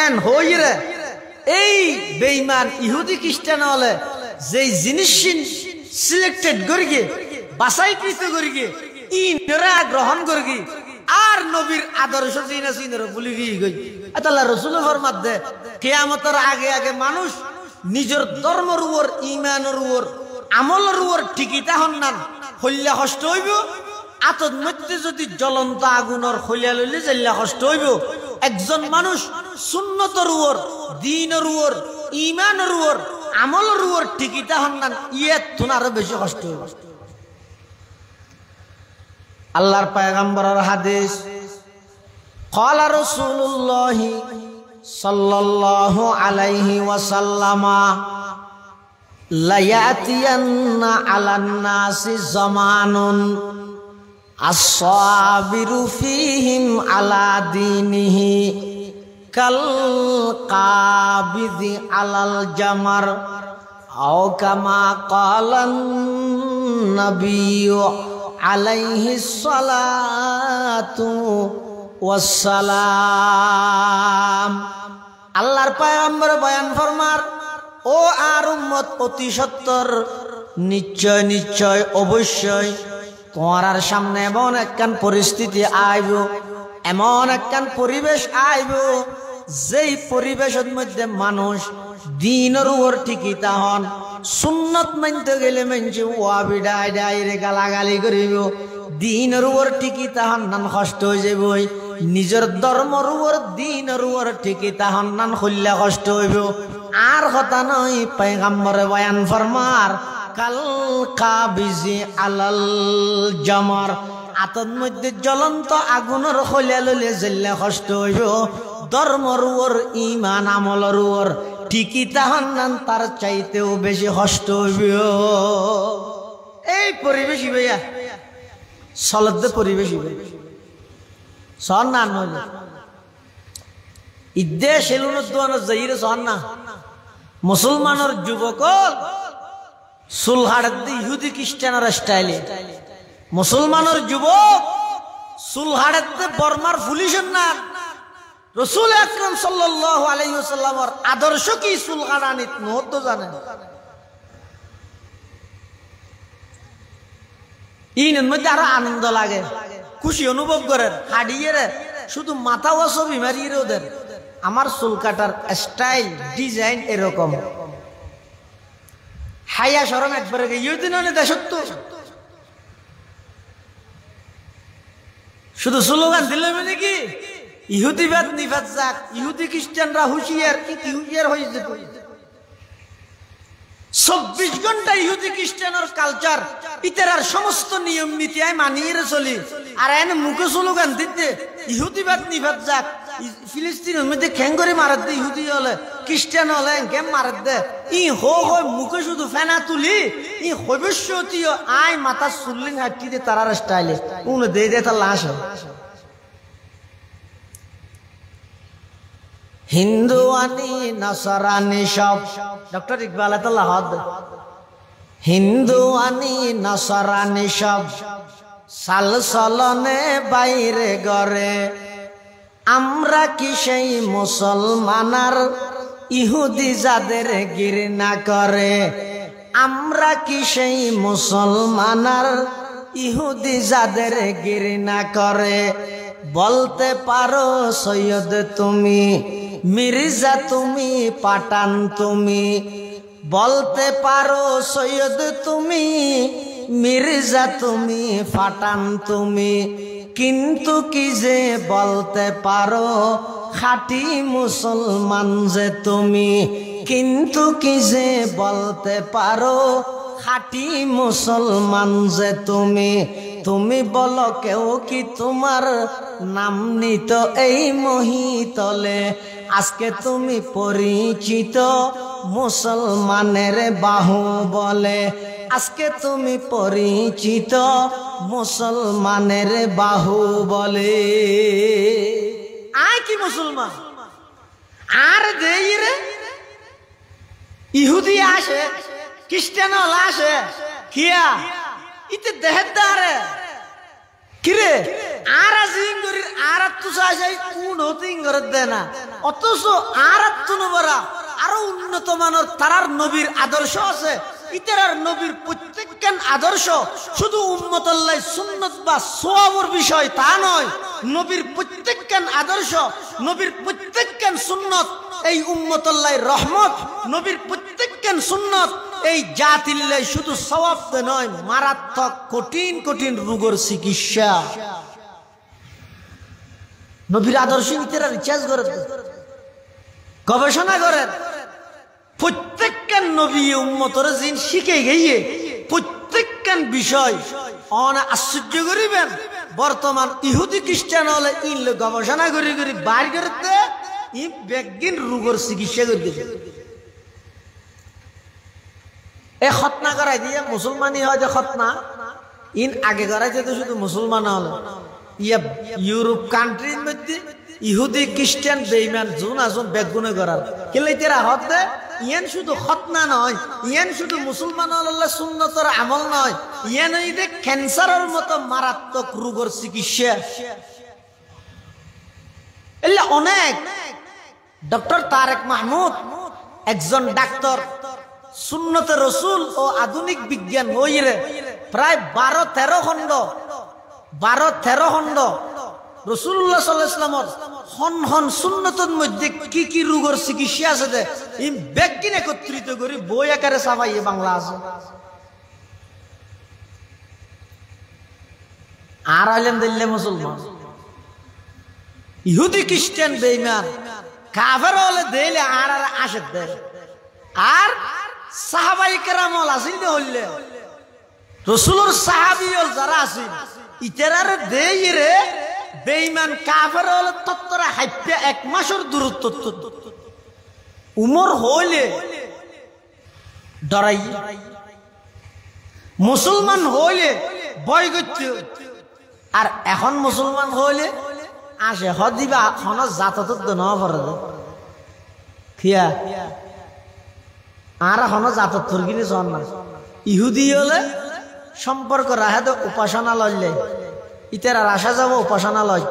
এন হই রে এই বেঈমান ইহুদি খ্রিস্টান হলে যে জিনিস সিলেক্টেড করি বাছাইকৃত করি ইনরা গ্রহণ করি আর নবীর আদর্শ চিনা চিনর বলি গই আল্লাহ রাসূল ফরমাত দে কিয়ামতের আগে আগে মানুষ নিজের ধর্মের উপর ঈমানের উপর আমলের উপর টিকিতা হন না হইলে কষ্ট হইব। আতর মধ্যে যদি জ্বলন্ত আগুনের খলিয়া লইলে জ্বললে কষ্ট হইব। একজন মানুষ সুন্নতের উপর দ্বীনের উপর ঈমানের উপর আমলের উপর টিকিতা হন না ইয়ে তুনারও বেশি কষ্ট হইব। আল্লাহর পয়গম্বরের হাদিস ক্বালা রাসূলুল্লাহ সাল্লাল্লাহু আলাইহি ওয়াসাল্লাম লা ইয়াতিয়ান্না আলান নাসি জামানুন as-sabiru fihim ala dinihi kal qabidhi alal jamar aw kama qala an-nabiyyu alaihi salatu wassalam। আল্লাহর পয়গম্বর বয়ান ফরমার ও আর উম্মত অতি সত্তর নিশ্চয় নিশ্চয় অবশ্যই তোমার সামনে এমন একখান পরিস্থিতি আইব, এমন একখান পরিবেশ আইব যেই পরিবেশের মধ্যে মানুষ দ্বীনের উপর টিকিতা হন। সুন্নত মানতে গেলে মানছে ওয়াবি ডাই ডাইরে গালাগালি করিব, দ্বীনের উপর টিকিতা হন নান কষ্ট হয়ে যাব। নিজের ধর্মের উপর দ্বীনের উপর টিকিতা হন নান হইলে কষ্ট হইব। আর কথা নয় পয়গম্বরে বয়ান ফরমার কাল কাবিজি আলাল জামার আতর মধ্যে জ্বলন্ত আগুনের খলিয়া লইলে জ্বললে কষ্ট হইব। ধর্মের উপর ঈমান আমলের উপর টিকিতা হন নান তার চাইতেও বেশি কষ্ট হইব। এই পরিবেশ ভাইয়া সলদ্দে পরিবেশ সন না নইলে ইদ্দে সেলুনের দোয়ানো যাইরে সন না মুসলমানের যুবক সুলহাড় ইহুদি খ্রিস্টানের স্টাইলে মুসলমানের যুবক সুলহাড় বর্মার পুলিশের না রাসূল আকরাম সাল্লাল্লাহু আলাইহি ওয়াসাল্লামের আদর্শ কি সুলহাড়ানিত নহত জানে ইনের মধ্যে আরো আনন্দ লাগে খুশি অনুভব করেন হাডিয়ে শুধু মাথা ওয়াসব বিমারিয়ে ওদের আমার চুল কাটার স্টাইল ডিজাইন এরকম হায়া শরম একবারে ইহুদিন দেশত্ব শুধু স্লোগান দিলে মানে কি ইহুদিবাদ নিবাদ যাক ইহুদি খ্রিস্টানরা হুঁশিয়ার কি হুঁশিয়ার হয়ে যেত 24 ঘন্টা ইহুদি খ্রিস্টানের কালচার ইতারার সমস্ত নিয়ম নীতি আই মানিয়ে চলি আর এনে মুখে স্লোগান দিতে ইহুদিবাদ নিবাদ যাক ফিলিস্তিনের মধ্যে খেঙ্গরি মারাত দে ইহুদি হলে খ্রিস্টান হলে গেম মারাত দে ই হো মুখে শুধু ফেনা তুলি ই ভবিষ্যতীয় আই মাথা চুল্লিং হাঁটি দে তারার স্টাইলে উনি দে দে তার লাশ হয় হিন্দু আনি নাসারানি সব ডক্টর ইকবাল আতাল্লাহ হিন্দু আনি নাসারানি সব সাল চলনে বাইরে গড়ে আমরা কি সেই মুসলমানার ইহুদি যাদের ঘৃণা করে আমরা কি সেই মুসলমানার ইহুদি যাদের ঘৃণা করে বলতে পারো সৈয়দ তুমি মির্জা তুমি পাঠান তুমি বলতে পারো সৈয়দ তুমি মির্জা তুমি পাঠান তুমি কিন্তু কি যে বলতে পারো খাঁটি মুসলমান যে তুমি কিন্তু কি যে বলতে পারো খাঁটি মুসলমান যে তুমি বলো কেউ কি তোমার নাম নিত এই মহিতলে আজকে তুমি পরিচিত মুসলমানের বাহু বলে আজকে তুমি পরিচিত মুসলমানের বাহু বলে আয় কি মুসলমান আর দেই রে ইহুদি আসে খ্রিস্টান আসে কিয়া ইতে দেহের দারে কিরে আর জিঙ্গরির আর তু চাই কোন হতিং করে দে না অথচ আর তু নবরা আরো উন্নত মানের তারার নবীর আদর্শ আছে ইতারার নবীর প্রত্যেকখান আদর্শ শুধু উম্মতুল্লাহ সুন্নাত বা সওয়াবের বিষয় তা নয় নবীর প্রত্যেকখান আদর্শ নবীর প্রত্যেকখান সুন্নাত এই উম্মতুল্লাহ রহমত নবীর প্রত্যেকখান সুন্নাত এই জাতিল্লাই শুধু সওয়াব নয় মারাত্মক কঠিন কঠিন রোগের চিকিৎসা নবীর আদর্শ ইতারা রিসার্চ করে গবেষণা করেন প্রত্যেকখান নবী উম্মতর জিন শিখে গিয়ে প্রত্যেকখান বিষয় অনেক আশ্চর্য করিবেন বর্তমান ইহুদি খ্রিস্টান হলে ইন গবেষণা করি করি বাইর করতে ই বেগিন রোগের চিকিৎসা করে দিবে এ খতনা করাই দিয়ে মুসলমানই হয় যে খতনা ইন আগে করাই যেত শুধু মুসলমান হলে ইয়া ইউরোপ কান্ট্রির মধ্যে ইহুদি খ্রিস্টান বেঈমান জুন আজম বেগুনে করার কেলে তেরা হতে ইয়ান শুধু খতনা নয় ইয়ান শুধু মুসলমান আল্লাহ সুন্নতের আমল নয় ইয়ান এই যে ক্যান্সারের মতো মারাত্মক রোগের চিকিৎসা এলে অনেক ডক্টর তারেক মাহমুদ একজন ডাক্তার সুন্নতে রসুল ও আধুনিক বিজ্ঞান হইরে প্রায় 12-13 খণ্ড রাসূলুল্লাহ সাল্লাল্লাহু আলাইহি ওয়াসাল্লামের হন সুন্নতের মধ্যে কি কি রোগের চিকিৎসা আছে দে এই ব্যক্তিন একত্রিত করে বই আকারে ছাপাইয়ে বাংলা আছে আর আলেম দিল্লে মুসলমান ইহুদি খ্রিস্টান বেঈমান কাফের হলে দেইলে আর আসে দে আর সাহাবায়ে কেরাম আসিল হইলে রাসূলের সাহাবী যারা আছে ইতারারে দেই রে বেঈমান কাফের হলে তত্তরা হাইপে 1 মাসের দূরত্ব উমর হইলে ডরাই মুসলমান হইলে ভয় করতে আর এখন মুসলমান হইলে আসে হদিবা এখন জাতত না পড়ে খিয়া আর এখন জাতত থরগিনি চন না ইহুদি হলে সম্পর্ক রাহে তো উপাসনা লইলে ইতারা আসা যাব উপাসনালয়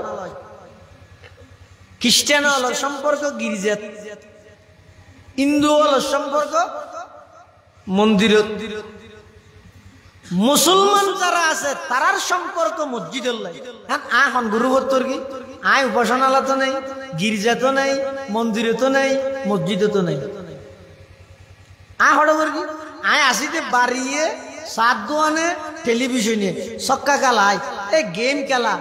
খ্রিস্টান হল সম্পর্ক গির্জাত হিন্দু হল সম্পর্ক মন্দির মুসলমান যারা আছে তারার সম্পর্ক মসজিদের এখন গুরুভত্তর কি আয় উপাসনালয় তো নেই গির্জা তো নেই মন্দিরে তো নেই মসজিদে তো নেই আয় হঠাৎ কি আয় আসিতে বাড়িয়ে সাত দোয়ানে টেলিভিশনে সক্কা খেলায় এই গেম খেলা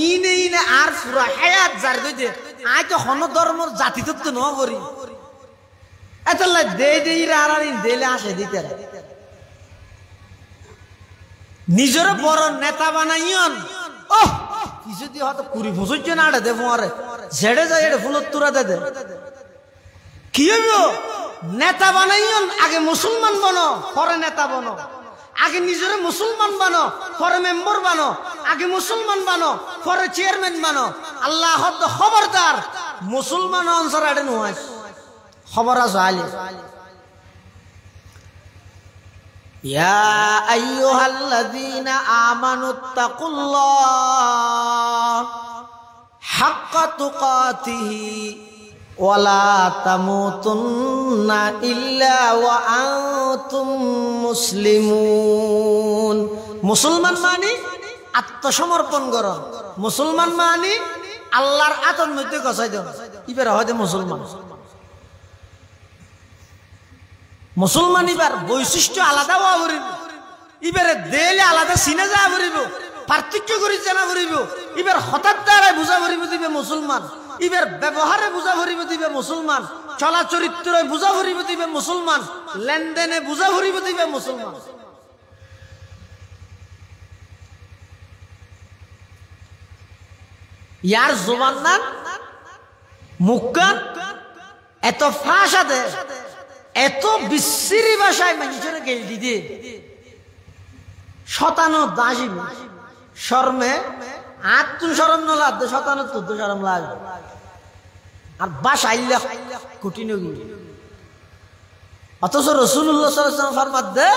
ইনে আর পুরা হায়াত যার গইতে আয় তো হন ধর্মর জাতি তত্ত্ব ন করি এতলা দে দেলে আসে দিতে নিজের বড় নেতা বানাইন ওহ কিছু দিয়ে হয়তো 20 বছর না আড়ে দেবো আরে ঝেড়ে যায় এটা ফুলত তুরা দে কি হইব নেতা বানাইন আগে মুসলমান বানো পরে নেতা বানো আগে নিজের মুসলমান বানো পরে মেম্বার বানো আগে মুসলমান বানো পরে চেয়ারম্যান বানো আল্লাহ খবরদার মুসলমান অনসার আড়ে নয় খবর আছে আলি ইয়া আইয়ুহাল্লাযীনা আমানুত্তাকুল্লাহ হাক্কা তুকাতিহি ওয়ালা তামুতুন্না ইল্লা ওয়া আনতুম মুসলিমুন। মুসলমান মানে আত্মসমর্পণ করো, মুসলমান মানে আল্লাহর আতর মধ্যে গছাই দাও, এবার হয়তো মুসলমান। মুসলমান এবার বৈশিষ্ট্য আলাদা হওয়া করিব, এবারে দেলে আলাদা চিনে যাওয়া করিব, পার্থক্য করে জানা করিব, এবার হঠাৎ দ্বারাই বুঝা করিব দিবে মুসলমান, এবার ব্যবহারে বুঝা করিব দিবে মুসলমান, চলা চরিত্রে বুঝা করিব দিবে মুসলমান, লেনদেনে বুঝা করিব দিবে মুসলমান। ইয়ার জবান না মুক্কা এত ফাঁসা দে, এত বিশ্রী ভাষায় মানুষের গেল দিদি শতানো দাসী শর্মে আত্ম সরম নলাদ শতানো তুদ্দ সরম লাগবে আর বাস আইলা কঠিন অথচ রাসূলুল্লাহ সাল্লাল্লাহু আলাইহি ওয়াসাল্লাম ফরমাত দে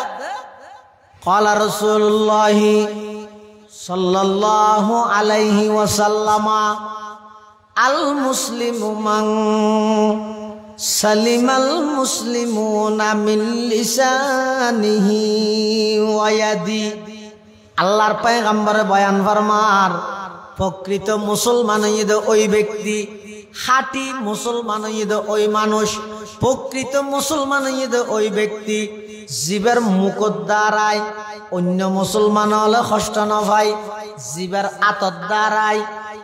ক্বালা রাসূলুল্লাহ সাল্লাল্লাহু আলাইহি ওয়াসাল্লাম আল মুসলিমু মান সালিমাল মুসলিমুনা মিন লিসানিহি ওয়া ইয়াদি। আল্লাহর পয়গম্বর বয়ান ফরমার প্রকৃত মুসলমান হইতে ওই ব্যক্তি, খাঁটি মুসলমান হইতে ওই মানুষ, প্রকৃত মুসলমান হইতে ওই ব্যক্তি জীবের মুখর দ্বারায় অন্য মুসলমান হলে কষ্ট ন ভাই, জীবের আতর দ্বারায়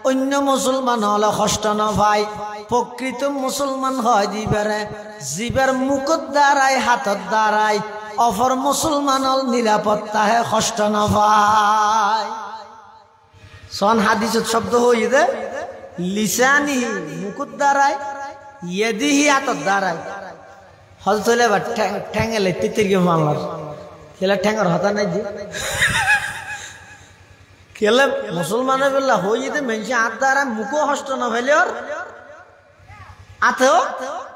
অন্য মুসলমান হলে কষ্ট ন ভাই। প্রকৃত মুসলমান হয় জীবের মুখর দ্বারায় হাতর দ্বারায় অপর মুসলমান হল নিরাপত্তা হে কষ্ট ন ভাই। সন হাদিসত শব্দ হই দে লিসানি মুখর দ্বারায়, ইয়াদিহি হাতর দ্বারায়। হজরত হলে বা ঠ্যাঙ্গেলে তিতিরকে মামলার খেলা ঠ্যাঙ্গর হতা নাই যে খেলে মুসলমানের বেলা হই দে মেনছে হাত দ্বারা মুখও কষ্ট ন ভাইলে ওর আতেও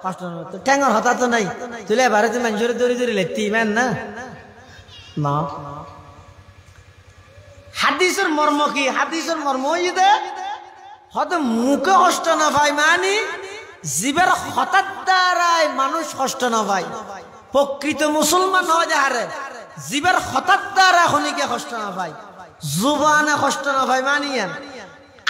কষ্ট ন, ঠ্যাঙ্গর হতা তো নাই তুলে ভারতে মানুষের দৌড়ি দৌড়ি লেতি ইমান না না। হাদিসের মর্ম কি? হাদিসের মর্ম হই দে হয়তো মুখে কষ্ট না ভাই মানে জীবের হঠাৎ দ্বারায় মানুষ কষ্ট না ভাই। প্রকৃত মুসলমান হয় যাহারে জীবের হঠাৎ দ্বারা খনিকে কষ্ট না ভাই, জুবানে কষ্ট না ভাই মানিয়েন,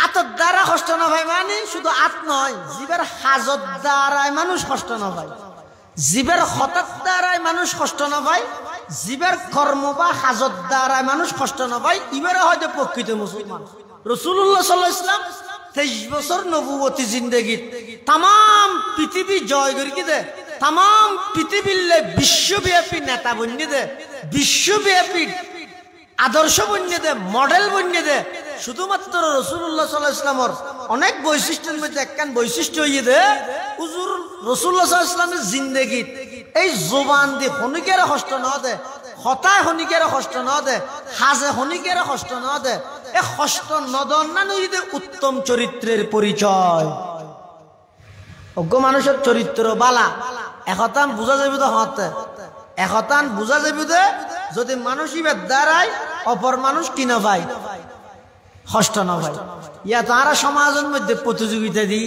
আতর দ্বারা কষ্ট না ভাই মানে শুধু আত নয়, জীবের হাজত দ্বারায় মানুষ কষ্ট না ভাই, জীবের হঠাৎ দ্বারায় মানুষ কষ্ট না ভাই, জীবের কর্ম বা হাজত দ্বারায় মানুষ কষ্ট না ভাই। এবারে হয়তো প্রকৃত মুসলমান। রাসূলুল্লাহ সাল্লাল্লাহু আলাইহি ওয়াসাল্লাম 23 বছর নবুয়তি জিন্দেগি তাম পৃথিবী জয় করি দে, তাম পৃথিবীর বিশ্বব্যাপী নেতা বন্যে দে, বিশ্বব্যাপী আদর্শ বন্যে দে, মডেল বন্যে দে। শুধুমাত্র রাসূলুল্লাহ সাল্লাল্লাহু আলাইহি ওয়াসাল্লামের অনেক বৈশিষ্ট্যের মধ্যে একখান বৈশিষ্ট্য হইয়ে দে হুজুর রাসূলুল্লাহ সাল্লাল্লাহু আলাইহি ওয়াসাল্লামের জিন্দেগি এই জবান দিয়ে হনিকের কষ্ট না দে, হতায় হনিকের কষ্ট না দে, হাজে হনিকের কষ্ট না দে। এ কষ্ট নদন না নইতে উত্তম চরিত্রের পরিচয়। অজ্ঞ মানুষের চরিত্র বালা একতান বুঝা যাবে তো হতে, একতান বুঝা যাবে দে যদি মানুষ ইবার দ্বারাই অপর মানুষ কিনা ভাই কষ্ট না ভাই। ইয়া তারা সমাজের মধ্যে প্রতিযোগিতা দি,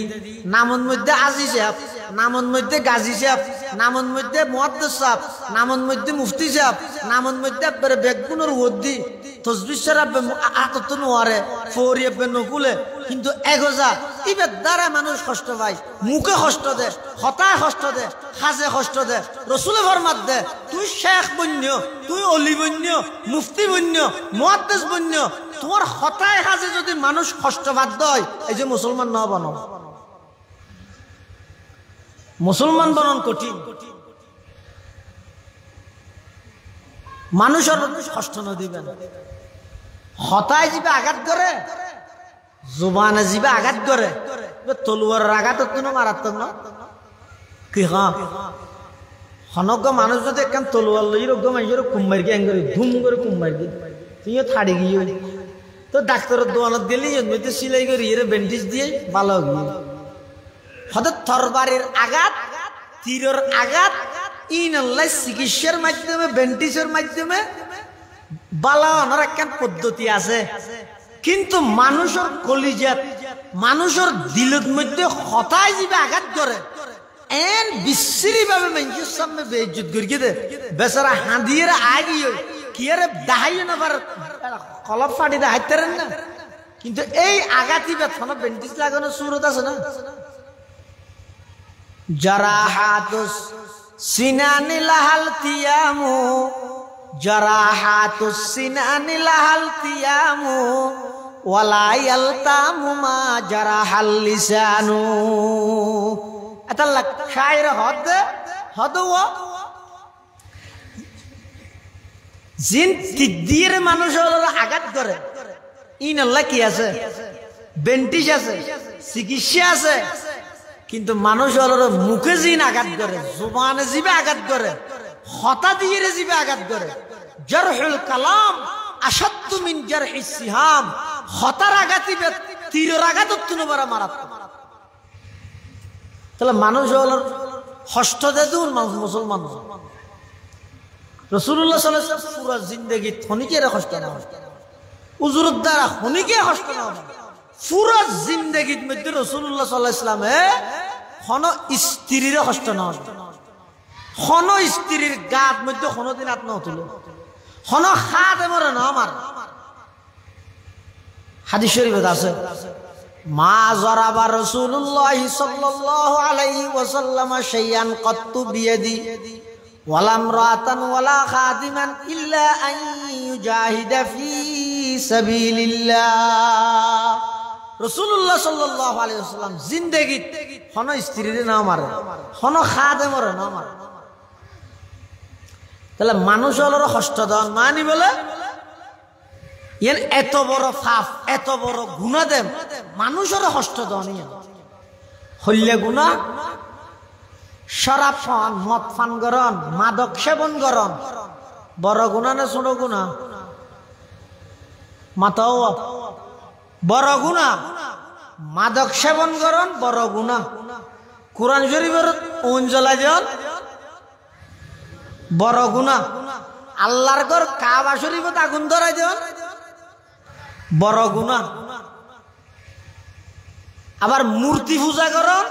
নামন মধ্যে আজি সাহেব, নামন মধ্যে গাজী সাহেব, নামন মধ্যে মুহাদ্দিস সাহেব, নামন মধ্যে মুফতি সাহেব, নামন মধ্যে বেগুনের ওদি তসবিহ শরীফ আতত নোয়ারে ফরিয়ে নকুলে, কিন্তু এগোজা ইবার দ্বারা মানুষ কষ্ট পায়, মুখে কষ্ট দে, হতায় কষ্ট দে, হাজে কষ্ট দে। রসুলে ফরমাত দে তুই শেখ বন্য, তুই অলি বন্য, মুফতি বন্য, মুহাদ্দিস বন্য, তোমার হতায় হাজে যদি মানুষ কষ্ট বাদ দেয় এই যে মুসলমান না বানো। মুসলমান বানন কঠিন। মানুষের কষ্ট ন দিবেন হতায় যাবে আঘাত করে জুবানে যাবে আঘাত করে তলুয়ারের আঘাত কোনো মারাত্মক না কি হনজ্ঞ মানুষ যদি একখান তলুয়ার লই রোগ্য মানুষের কুম্বাই গিয়ে করে ধুম করে কুম্বাই দিয়ে তুইও থাড়ি গিয়ে তো ডাক্তারের দোয়ানত গেলি এমনিতে সিলাই করি এর ব্যান্ডেজ দিয়ে ভালো গিয়ে হঠাৎ তরবারির আঘাত তীরের আঘাত ইনাল্লাহ চিকিৎসার মাধ্যমে ব্যান্ডেজের মাধ্যমে বালানোর একখান পদ্ধতি আছে কিন্তু মানুষের কলিজাত মানুষের দিলের মধ্যে হতায় যাবে আঘাত করে এন বিশ্রী ভাবে মানুষের সামনে বেইজ্জত করিয়ে দে বেচারা হাঁদিয়ে আগিয়ে কি আরে দাহাইও না পার কলপ ফাটি দাহাইতে না কিন্তু এই আঘাতি ব্যথা ব্যান্ডেজ লাগানোর সুরত আছে না জারাহাতুস সিনানি লাহাল তিয়ামু জারাহাতুস সিনানি লাহাল তিয়ামু ওয়ালা ইয়ালতামু মা জারাহাল লিসানু এটা শায়ের হদ জিন তিদ্দির মানুষের আঘাত করে ইনাল্লাহ কি আছে বেন্টিস আছে চিকিৎসা আছে কিন্তু মানুষের মুখে জিন আঘাত করে জুবানে জিবে আঘাত করে হতা দিয়ে জিবে আঘাত করে জারহুল কালাম আসাদ্দু মিন জারহিস সিহাম হতার আঘাতি তীরের আঘাত তুনবারা মারাত্মক তাহলে মানুষের কষ্ট দেতুন মুসলমান রাসূলুল্লাহ সাল্লাল্লাহু আলাইহি ওয়াসাল্লাম পুরো জিন্দেগি খনিকের কষ্ট না উজুরের দ্বারা খনিকে কষ্ট না পুরো জিন্দেগির মধ্যে রাসূলুল্লাহ সাল্লাল্লাহু আলাইহি ওয়াসাল্লামে কোন স্ত্রীর কষ্ট না কোন স্ত্রীর গাত মধ্যে কোনদিন হাত না তুলে কোন খাদে মরে না আমার হাদিস শরীফে আছে মা যারাবা রাসূলুল্লাহ সাল্লাল্লাহু আলাইহি ওয়াসাল্লাম শাইআন কাত্তু বিয়াদি ওয়ালাম রাতান ওয়ালা খাদিমান ইল্লা আন ইউজাহিদা ফি সাবিলিল্লাহ রাসূলুল্লাহ সাল্লাল্লাহু আলাইহি ওয়াসাল্লাম জিন্দেগিত কোন স্ত্রীর না মারে কোন খাদেমর না মারে তাহলে মানুষ হলো কষ্ট দেন মানি বলে এর এত বড় পাপ এত বড় গুনাহ দেন মানুষের কষ্ট দেন হইলে গুনাহ শরাব পান মদ পান করন মাদক সেবন করন বড় গুনাহ না ছোট গুনাহ মাতাও বড় গুনাহ মাদক সেবন করন বড় গুনাহ কুরআন শরীফের অঞ্জলা দেন বড় গুনাহ আল্লাহর ঘর কাবা শরীফত আগুন ধরাই দেন বড় গুনাহ আবার মূর্তি পূজা করন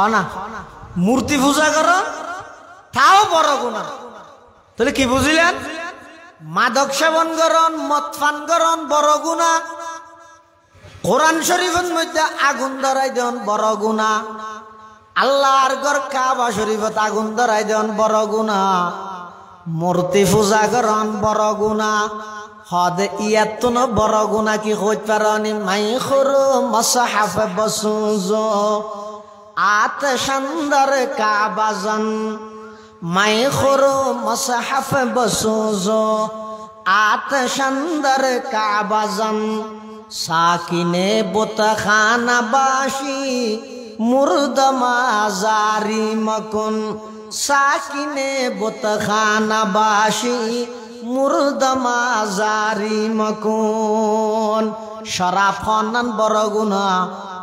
না মূর্তি পূজা করো তাও বড় গুনাহ তাহলে কি বুঝলেন মাদক সেবন করন মদ পান করন বড় গুনাহ কোরআন শরীফের মধ্যে আগুন ধরাই দেন বড় গুনাহ আল্লাহর ঘর কাবা শরীফত আগুন ধরাই দেন বড় গুনাহ মূর্তি পূজা করন বড় গুনাহ হদ ইয়াতুন বড় গুনাহ কি হইতে পারেনি মাই খরু মুসাহাফ বসুজো আতশানদার কাবাজান মাই খরু মুসাহাফ বসুজো আতশানদার কাবাজান সাকিনে বুতখানা বাসি মুর্দমা জারি মকুন সাকিনে বুতখানা বাসি মুর্দমা জারি মকুন শরাব খান বড় গুনাহ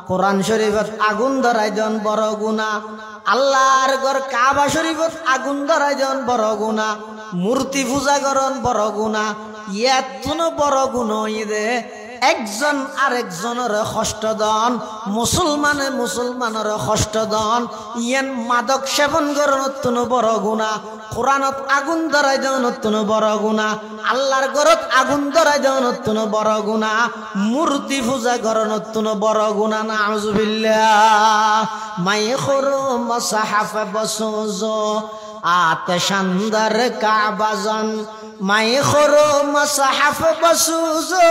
কোরআন শরীফত আগুন ধরাই দেন বড় গুনাহ আল্লাহর ঘর কাবা শরীফত আগুন ধরাই দেন বড় গুনাহ মূর্তি পূজা করন বড় গুনাহ ইয়াতুন বড় গুনাহ ইদে একজন আরেকজনের কষ্ট দেন মুসলমানে মুসলমানের কষ্ট দেন ইয়ান মাদক সেবন করন অত্যন্ত বড় গুনাহ কোরআনত আগুন ধরাই দেন অত্যন্ত বড় গুনাহ আল্লাহর ঘরত আগুন ধরাই দেন অত্যন্ত বড় গুনাহ মূর্তি পূজা করন অত্যন্ত বড় গুনাহ নাউযুবিল্লাহ মাই খরু মুসাহাফ বসুজো আতশানদার কাবাজান মাই খরু মুসাহাফ বসুজো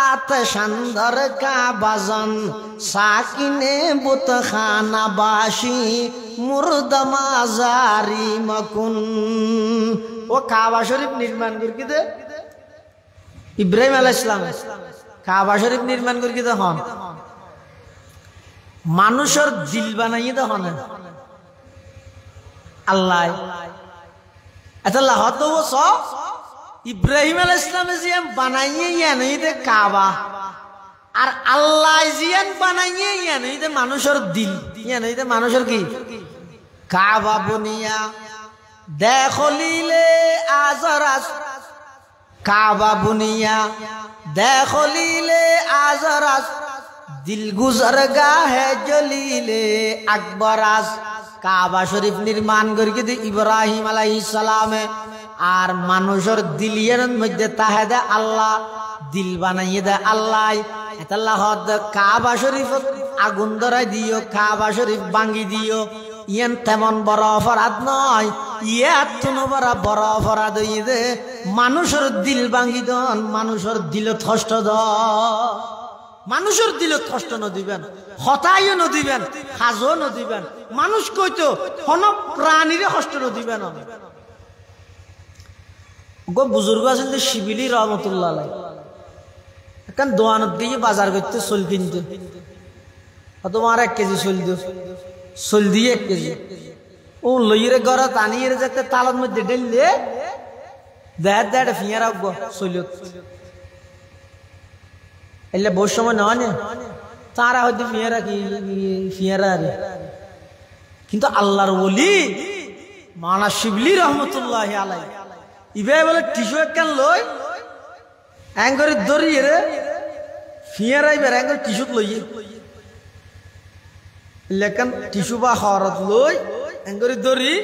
আতশানদার কাবাজান সাকিনে বুতখানা বাসি মুর্দমা জারি মকুন। ও কাবা শরীফ নির্মাণ করি দে ইব্রাহিম আলাইহিস সালাম কাবা শরীফ নির্মাণ করি দে হন মানুষের দিল বানাইয়ে দে হন আল্লাহ আল্লাহ হতো সব ইব্রাহিম আলাইহিস সালামে জিয়ান বানাইয়ে ইয়ানইতে কাবা আর আল্লাহ জিয়ান বানাইয়ে ইয়ানইতে মানুষের দিল ইয়ানইতে মানুষের কি কাবা বুনিয়া দেখলিলে আজরাস কাবা বুনিয়া দেখলিলে আজরাস দিল গুজর গাহে জলিলে আকবরাস। কাবা শরীফ নির্মাণ করি কিন্তু ইব্রাহিম আলাইহিস সালামে আর মানুষের দিলের মধ্যে তাহেদে আল্লাহ দিল বানাইয়ে দে আল্লাহ এতাল্লাহ কাবা শরীফ আগুন ধরাই দিও কাবা শরীফ ভাঙ্গি দিও ইয়ান তেমন বড় অপরাধ নয় ইয়াত বড় অপরাধ হইয়ে দে মানুষের দিল ভাঙ্গি দন মানুষের দিল কষ্ট দ মানুষের দিল কষ্ট নদিবেন হতাইও নদিবেন হাজও নদিবেন মানুষ কইতো হন প্রাণীরে কষ্ট নদিবেন। গো বুজুর্গ আছেন যে শিবিলি রহমতুল্লাহ আলাইহি এখন দোয়ানত দিয়ে বাজার করতে চল কিনতে তোমার 1 কেজি চল দিয়ে 1 কেজি ও লইরে ঘরে টানিয়ে যেতে তালার মধ্যে ঢেললে দেড় ফিয়া রাখবো চলত এলে বহু সময় নয় না তারা হয়তো ফিয়ারা কি ফিয়ারা কিন্তু আল্লাহর ওলি মাওলানা শিবলি রহমতুল্লাহ আলাইহি ইবে বলে টিস্যু একখান লই অ্যাঙ্গরে দরিয়ে রে ফিয়ারাইবার অ্যাঙ্গর টিস্যুত লইয়ে লেখান টিস্যু বা হরত লই অ্যাঙ্গরে দরি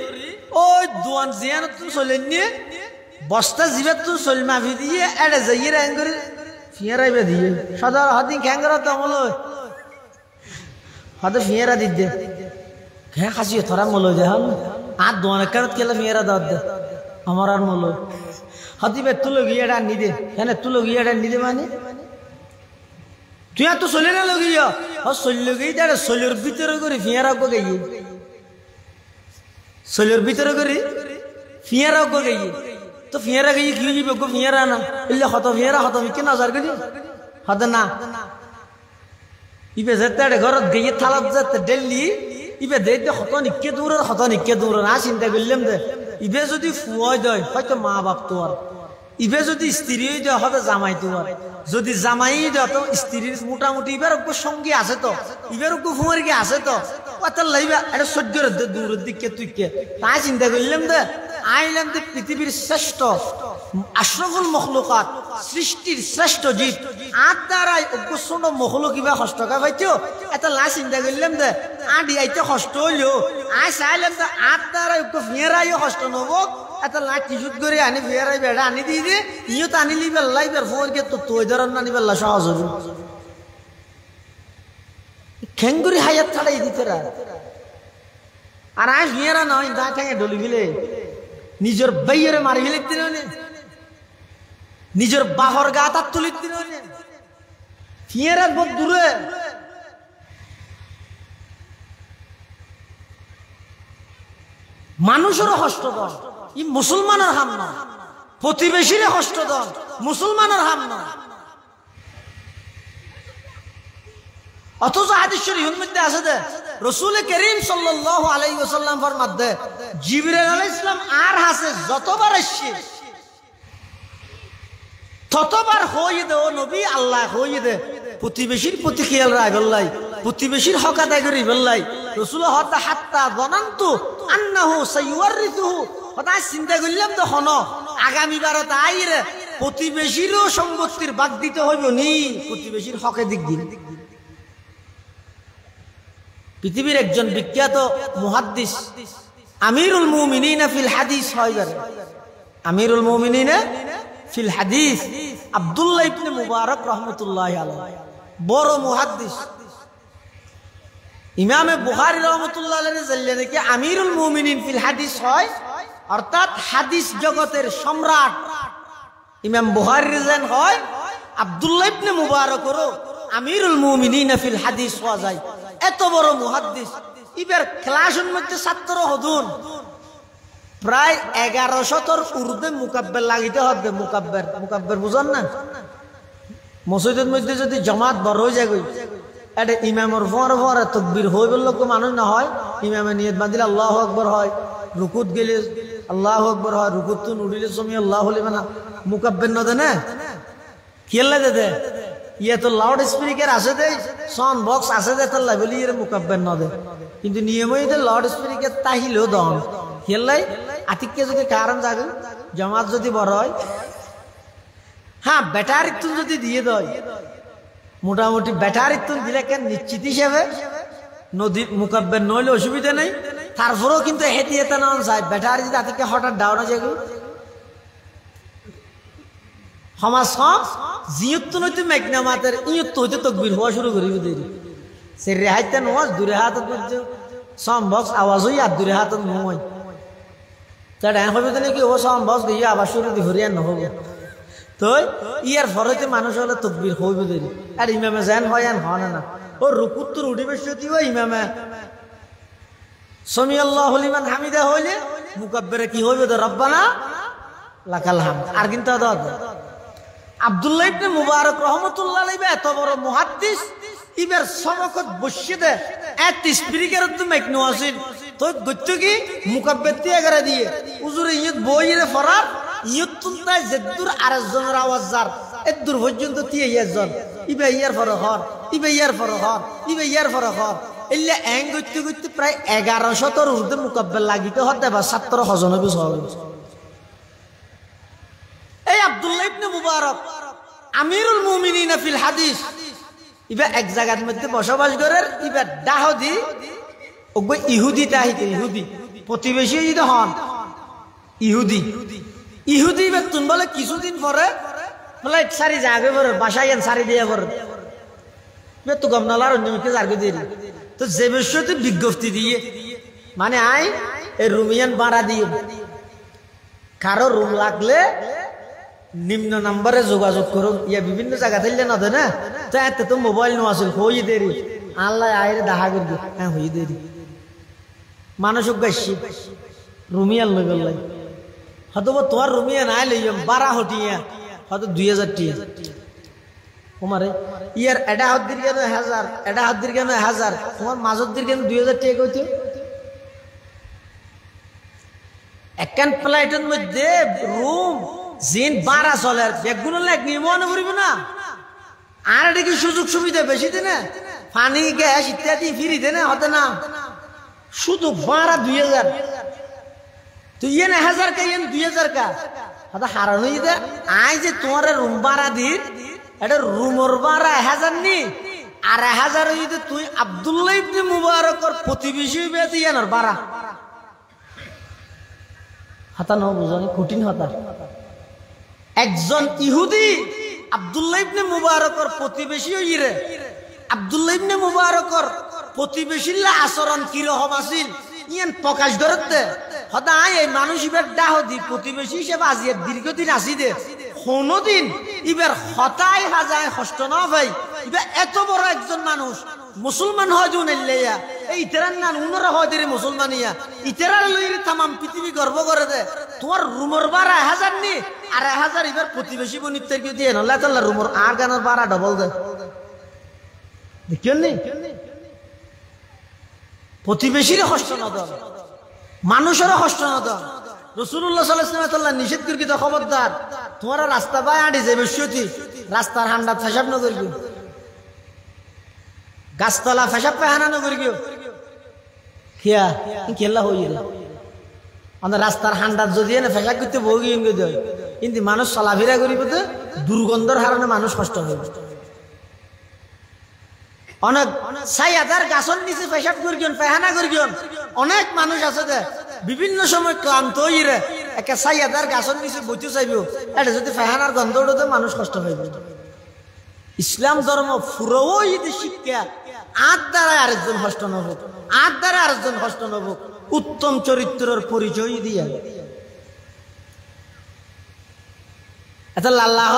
ওই দোয়ান জিয়ানত তো চলেন নিয়ে বস্তা জিবাত তো চল মাফি দিয়ে এড়ে যাইয়ে অ্যাঙ্গরে ফিয়ারাইবে দিয়ে সদর হদিন খ্যাঙ্গর তো মলই হয়তো ফিয়ারা দিতে হ্যাঁ খাসি থরা মলই দে হল আর দোয়ান কারত কেলা ফিয়ারা দাও দে আমার আর মলই হতিবে তুলো গিয়েটা নিদে হ্যাঁ তুলো গিয়েটা নিদে মানে তুই আর তো চলে না লগিয়া চলল গিয়ে তার চলের ভিতরে করে ফিয়ারা গিয়ে চলের ভিতরে করে ফিয়ারা গিয়ে তো ফিয়ারা গিয়ে কি যাবে গো ফিয়ারা না এলে হত ফিয়ারা হত মিকে নজর করি হত না ইবে যেতে ঘরত গিয়ে থালাত যেতে ডেলি ইবে দেখতে হত নিকে দূর না চিন্তা করলাম দে ইবে যদি ফুয়াই দেয় হয়তো মা বাপ তোর ইবে যদি স্ত্রী দেয় হয়তো জামাই তোর যদি জামাই দেয় তো স্ত্রীর মোটামুটি ইবার সঙ্গী আছে তো ইবার ফুয়ার কি আছে তো লাইবা এটা সহ্যের দূরের দিকে তুই কে তাই চিন্তা করলাম দে আইলাম যে পৃথিবীর শ্রেষ্ঠ আশরাফুল মখলুকাত সৃষ্টির শ্রেষ্ঠ জীব আর দ্বারাই অগ্রসন্ন মখলুক কিবা কষ্ট কা পাইছো এটা লা চিন্তা করলাম দে আডি আইতে কষ্ট হইলো আই চাইলাম যে আর দ্বারাই ফিয়ারাইও কষ্ট নব এটা লা টিসুত করে আনি ফিয়ারাই বেড়া আনি দিয়ে দে ইও তো আনি লিবে লাইবার ফোরকে তো তুই ধরন আনি বেলা সহজ হবে খেঙ্গুরি হায়াত ছাড়াই দিতে রা আর আই ফিয়ারা নয় দা ঠেঙে ডলি ফেলে নিজের বাইরে মারি ফেলে দিন নিজের বাহর গা তার তুলি দিন ফিয়ারা বহুত দূরে মানুষেরও কষ্ট দন ই মুসলমানের হাম না প্রতিবেশীর কষ্ট দন মুসলমানের হাম না অথচ হাদিস শরীফের মধ্যে আছে যে রাসূল করিম সাল্লাল্লাহু আলাইহি ওয়াসাল্লাম ফরমাতে জিবরাইল আলাইহিস সালাম আর হাসে যতবার আসছে ততবার হইয়ে দে ও নবী আল্লাহ হইয়ে দে প্রতিবেশীর প্রতি খেয়াল রাখলাই প্রতিবেশীর হক আদায় করি বললাই রাসূল হতা হাত্তা জানান্তু আন্নাহু সাইওয়ারিসুহু হতা চিন্তা করলাম তো হন আগামী বারত আইরে প্রতিবেশীরও সম্পত্তির ভাগ দিতে হইব নি প্রতিবেশীর হকে দিক দিন। পৃথিবীর একজন বিখ্যাত মুহাদ্দিস আমিরুল মুমিনিন ফিল হাদিস হইবার আমিরুল মুমিনিন ফিল হাদিস আব্দুল্লাহ ইবনে মুবারক রাহমাতুল্লাহি আলাইহি বড় মুহাদ্দিস ইমামে বুখারী রাহমাতুল্লাহি আলাইহি জানলেন কি আমিরুল মুমিনিন ফিল হাদিস হয় অর্থাৎ হাদিস জগতের সম্রাট ইমাম বুখারীর যেন হয় আব্দুল্লাহ ইবনে মুবারকর আমিরুল মুমিনিন ফিল হাদিস হওয়া যায়, এত বড় মুহাদ্দিস। এবার ক্লাসের মধ্যে ছাত্র হদুন প্রায় 1100 উর্দে মুকাব্বের লাগিতে হবে। মুকাব্বের বুঝান না? মসজিদের মধ্যে যদি জমাত বড় হয়ে যায়, এটা ইমামের পরে তকবীর হয়ে বলল মানুষ না হয়, ইমামে নিয়ত বাঁধিলে আল্লাহু আকবার হয়, রুকুত গেলে আল্লাহু আকবার হয়, রুকুত তুন উঠিলে সমি আল্লাহু লিমান। মুকাব্বের নদে না খেললে দে ইয়ে তো লাউড স্পিকার আছে দে, সাউন্ড বক্স আছে দে, তাল্লা বলি এর মুকাব্বের নদে। কিন্তু নিয়মই লাউড স্পিকার তাহিলেও দন খেললাই আতিককে যদি কারণ জাগে জমাত যদি বড় হয়, হ্যাঁ ব্যাটারি তুন যদি দিয়ে দেয়, মোটামুটি ব্যাটারি তুন দিলে কেন নিশ্চিত হিসেবে নদী মুকাব্বের নইলে অসুবিধা নেই। তারপরেও কিন্তু হেঁটে হেঁটে নেওয়া যায়, ব্যাটারি যদি আতিককে হঠাৎ ডাউন হয়ে যায় সমাজ সব জিয়ত নইতে মেঘনা মাতের ইয়ত হইতে তকবীর হওয়া শুরু করিব দেরি সে রেহাইতে নওয়াজ দূরে হাতত মধ্যে সাউন্ড বক্স আওয়াজ হই আর দূরে হাতত নয় তার হবে তো নাকি ও সাউন্ড বক্স দিয়ে আবার শুরু দি হরিয়া নহব। তো ইয়ার ফরতে মানুষ হলে তকবীর হইব দেরি, আর ইমামে যেন হয় আর হন না। ও রুকুত তোর উঠিবে সত্যি হয় ইমামে সমি আল্লাহু লিমান হামিদা হইলে মুকাব্বিরে কি হইবে তো রব্বানা লাকাল হামদ। আর কিন্তু আব্দুল্লাহ ইবনে মুবারক রহমাতুল্লাহ আলাইহি এত বড় মুহাদ্দিস, ইবার সমকত বসিয়ে দে এত স্পিকার তো মেক নো আসিল তো গত্য কি মুকাব্বির দিয়ে করে দিয়ে হুজুরে ইয়ত বইরে ফরার ইয়ত তুনতায় জেদ্দুর আরেকজনের আওয়াজ যার এদ্দুর পর্যন্ত দিয়ে ইয়াজন ইবা ইয়ার ফরহর ইবা ইয়ার ফরহর ইবা ইয়ার ফরহর এলে এং গত্য গত্য প্রায় 1100 এর ঊর্ধ্বে মুকাব্বির লাগিতে হতে বা ছাত্র হজনবি সহজ। এই আব্দুল্লাহ ইবনে মুবারক আমিরুল মুমিনিন ফিল হাদিস ইবা এক জায়গার মধ্যে বসবাস করেন। ইবা দাহদি ওগো ইহুদি তাহিতে ইহুদি প্রতিবেশী যদি হন ইহুদি ইহুদি ইবা তুন বলে কিছুদিন পরে ফ্লাইট সারি যাবে পরে বাসায় সারি দিয়ে পরে তো গমনালার অন্যকে জারগে দিয়ে তো যে বিষয়তে বিজ্ঞপ্তি দিয়ে মানে আই এই রুমিয়ান ভাড়া দিয়ে কারো রুম লাগলে নিম্ন নম্বরে যোগাযোগ করুন। ইয়া বিভিন্ন জায়গা থাকলে না তো না তো তো মোবাইল নো আসল হই দেরি আল্লাহ আয়ের দেখা করবে হ্যাঁ হই দেরি মানুষ গাইছি রুমিয়াল লই বললাই হয়তো তোমার রুমিয়া নাই লইম 12 হটিয়া হয়তো 2000 টিয়া তোমারে ইয়ার এটা হাত দির কেন 1000 এটা হাত দির কেন 1000 তোমার মাজত দির কেন 2000 টিয়া কইতো একখান ফ্লাইটের মধ্যে রুম জিন 12 চলের বেগুলো লাগনি মনে করিব না। আর এটা কি সুযোগ সুবিধা বেশি দেনে পানি গ্যাস ইত্যাদি ফ্রি দেনে হতে না শুধু ভাড়া 2000 তুই এনে 1000 কা এনে 2000 কা হতে হারানো দে আই যে তোমার রুম ভাড়া দির এটা রুমর ভাড়া 1000 নি আর 1000 যদি তুই আব্দুল্লাহ ইবনে মুবারকর প্রতিবেশী বেতি এনার ভাড়া হাতা ন বুঝানি কঠিন হাতা। একজন ইহুদি আব্দুল্লাহ ইবনে মুবারকর প্রতিবেশী হইরে আব্দুল্লাহ ইবনে মুবারকর প্রতিবেশীর আচরণ কি রকম আছিল ইয়ান প্রকাশ করতে হদা এই মানুষ ইবার দাহদি প্রতিবেশী হিসেবে আজি দীর্ঘদিন আসি দে কোনদিন ইবার হতাই হাজায় কষ্ট না ভাই ইবার এত বড় একজন মানুষ মুসলমান হয় জুন এল্লাইয়া এই ইতরান না উনরা হয় দেরে মুসলমানিয়া ইতরার লইরে तमाम পৃথিবী গর্ব করে দে তোমার রুমর ভাড়া 1000 নি আর 1000 ইবার প্রতিবেশী বনিতের কি দিয়ে আল্লাহ তাআলা রুমর আর গানার ভাড়া ডাবল দে দেখিয়ন নি প্রতিবেশীর কষ্ট না দাও মানুষের কষ্ট না দাও। রাসূলুল্লাহ সাল্লাল্লাহু আলাইহি ওয়াসাল্লাম নিষেধ করি তো খবরদার তোমার রাস্তা বাই আড়ি যাবে সত্যি রাস্তার হান্ডা ফেসাব না করিও গাছতলা ফেসাব পাহানা না করিও কিয়া কেলা হই রে আমাদের রাস্তার হান্ডার যদি এনে ফেসাব করতে বগি ইনগে দেয় কিন্তু মানুষ চলাফেরা করিব তো দুর্গন্ধর কারণে মানুষ কষ্ট হবে। অনেক 6000 গাছর নিচে পেশাব করিও পায়খানা করিও অনেক মানুষ আছে যে বিভিন্ন সময় ক্লান্ত হইরে একে 6000 গাছর নিচে বইতে চাইব এটা যদি পায়খানার গন্ধ উঠে মানুষ কষ্ট পাইব। ইসলাম ধর্ম ফুরও যদি শিক্ষা আট দ্বারা আরেকজন কষ্ট নব আট দ্বারা আরেকজন কষ্ট নব উত্তম চরিত্রের পরিচয় দিয়া এটা আল্লাহ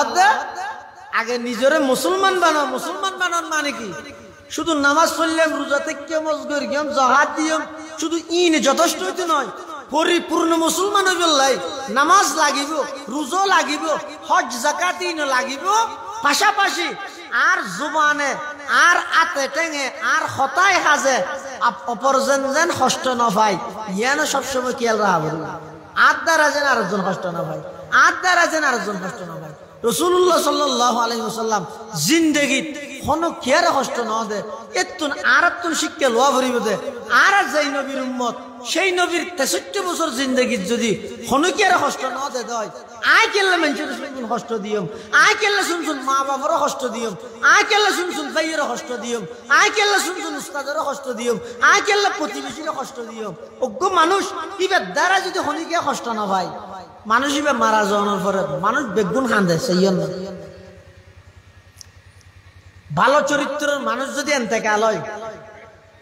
আগে নিজরে মুসলমান বানাও। মুসলমান বানান মানে কি? শুধু নামাজ পড়লাম, রোজা থেকে মজগুর গিয়াম, জাহাদ দিয়াম, শুধু ইন যথেষ্ট হইতে নয়। পরিপূর্ণ মুসলমান হইবলাই নামাজ লাগিব, রোজা লাগিব, হজ যাকাত ইন লাগিব, পাশাপাশি আর জুবানে আর আতে টেঙে আর হতায় হাজে অপরজন যেন কষ্ট না পায়, ইয়ানো সবসময় খেয়াল রাখা। আর দ্বারা যেন আরেকজন কষ্ট না পায়, আর দ্বারা যেন আরেকজন কষ্ট না পায়। রাসূলুল্লাহ সাল্লাল্লাহু আলাইহি ওয়াসাল্লাম জিন্দেগীত কোনো কেয়ার কষ্ট না দে, এতুন আরাতুন শিক্ষা লওয়া ভরিব দে। আর যেই নবীর উম্মত, সেই নবীর 63 বছর জিন্দেগীত যদি কোনো কেয়ার কষ্ট না দে দয়, আই কেল্লা মানুষের শুনছুন কষ্ট দিয়ম, আই কেল্লা শুনছুন মা বাবারও কষ্ট দিয়ম, আই কেল্লা শুনছুন ভাইয়েরও কষ্ট দিয়ম, আই কেল্লা শুনছুন উস্তাদেরও কষ্ট দিয়ম, আই কেল্লা প্রতিবেশীরও কষ্ট দিয়ম। অজ্ঞ মানুষ ইবার দ্বারা যদি হনিকে কষ্ট না পায়, মানুষ ইবার মারা যাওয়ার পরে মানুষ বেগুন খান্দে। সেই জন্য ভালো চরিত্রের মানুষ যদি এতেকাল হয়,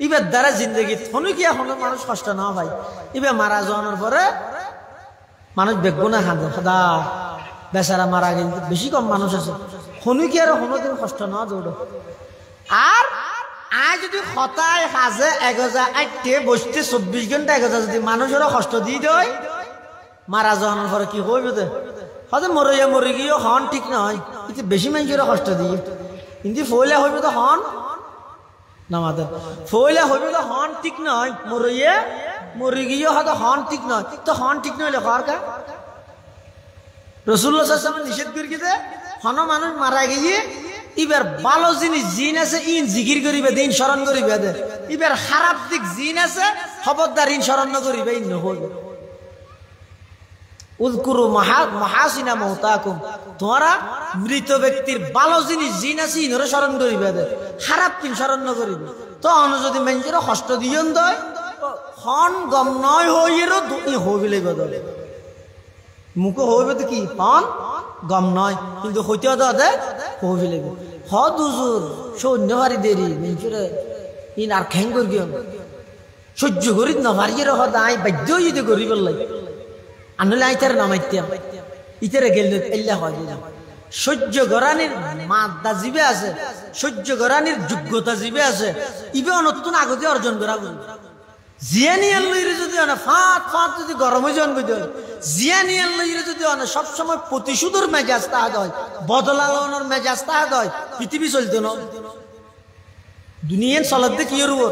ইবার দ্বারা জিন্দগি হনিকে এখনো মানুষ কষ্ট না পায়, ইবার মারা যাওয়ার পরে মানুষ বেগুনে খান্দে। সদা বেচারা মারা গেল, বেশি কম মানুষ আছে হনিকে আর কোনোদিন কষ্ট না দৌড়। আর আজ যদি হতায় সাজে 1008 বসতে 24 ঘন্টা 1000 যদি মানুষেরও কষ্ট দিয়ে দেয়, মারা যাওয়ার পরে কি হইবে? হয়তো মরে গিয়ে হন ঠিক নয়, কিন্তু বেশি মানুষেরও কষ্ট দিয়ে। কিন্তু ফইলা হইবে তো হন নামাদের, ফইলা হইবে তো হন ঠিক নয়, মরে গিয়ে হয়তো হন ঠিক নয়। তো হন ঠিক নইলে কার কা রাসূলুল্লাহ সাল্লাল্লাহু আলাইহি ওয়াসাল্লাম নিষেধ করে দিতে, হন মানুষ মারা গিয়ে ইবার ভালো জিনিস জিন আছে ইন জিকির করিবে, দিন স্মরণ করিবে দে। ইবার খারাপ দিক জিন আছে, খবরদার ইন স্মরণ করিবে, ইন নহইবে। উযকুরু মাহাসিনা মাউতাকুম, তোমরা মৃত ব্যক্তির ভালো জিনিস জিন আছে ইনরে স্মরণ করিবে দে, খারাপ দিন স্মরণ করিবে। তো অন্য যদি মানুষের কষ্ট দিয়ন দয়, হন গম নয় হইয়েরও ই হইবে বদল মুখে হইবে তো কি হন গম নয়, কিন্তু হইতে দে হইবে লাগবে। হ দুজুর সৈন্য ভারি দেরি মানুষের ইন আর খ্যাং করি সহ্য করি না ভারিয়ের হদ আই বাধ্য যদি করিব লাগে, আনলে আইতার নামাইতাম ইতারে গেল এল্লা হয়। সহ্য গরানির মাদ্দা জীবে আছে, সহ্য গরানির যোগ্যতা জীবে আছে, ইবে নতুন আগতে অর্জন করা জিয়ানিয়াল লইরে যদি ফাঁত ফাঁত যদি গরম হয়ে যান কই জিয়ানিয়াল লইরে যদি সবসময় প্রতিশোধের মেজাজ তাহাদ হয়, বদলানোর মেজাজ তাহাদ হয়, পৃথিবী চলতো না। দুনিয়ার চলতে কি হব?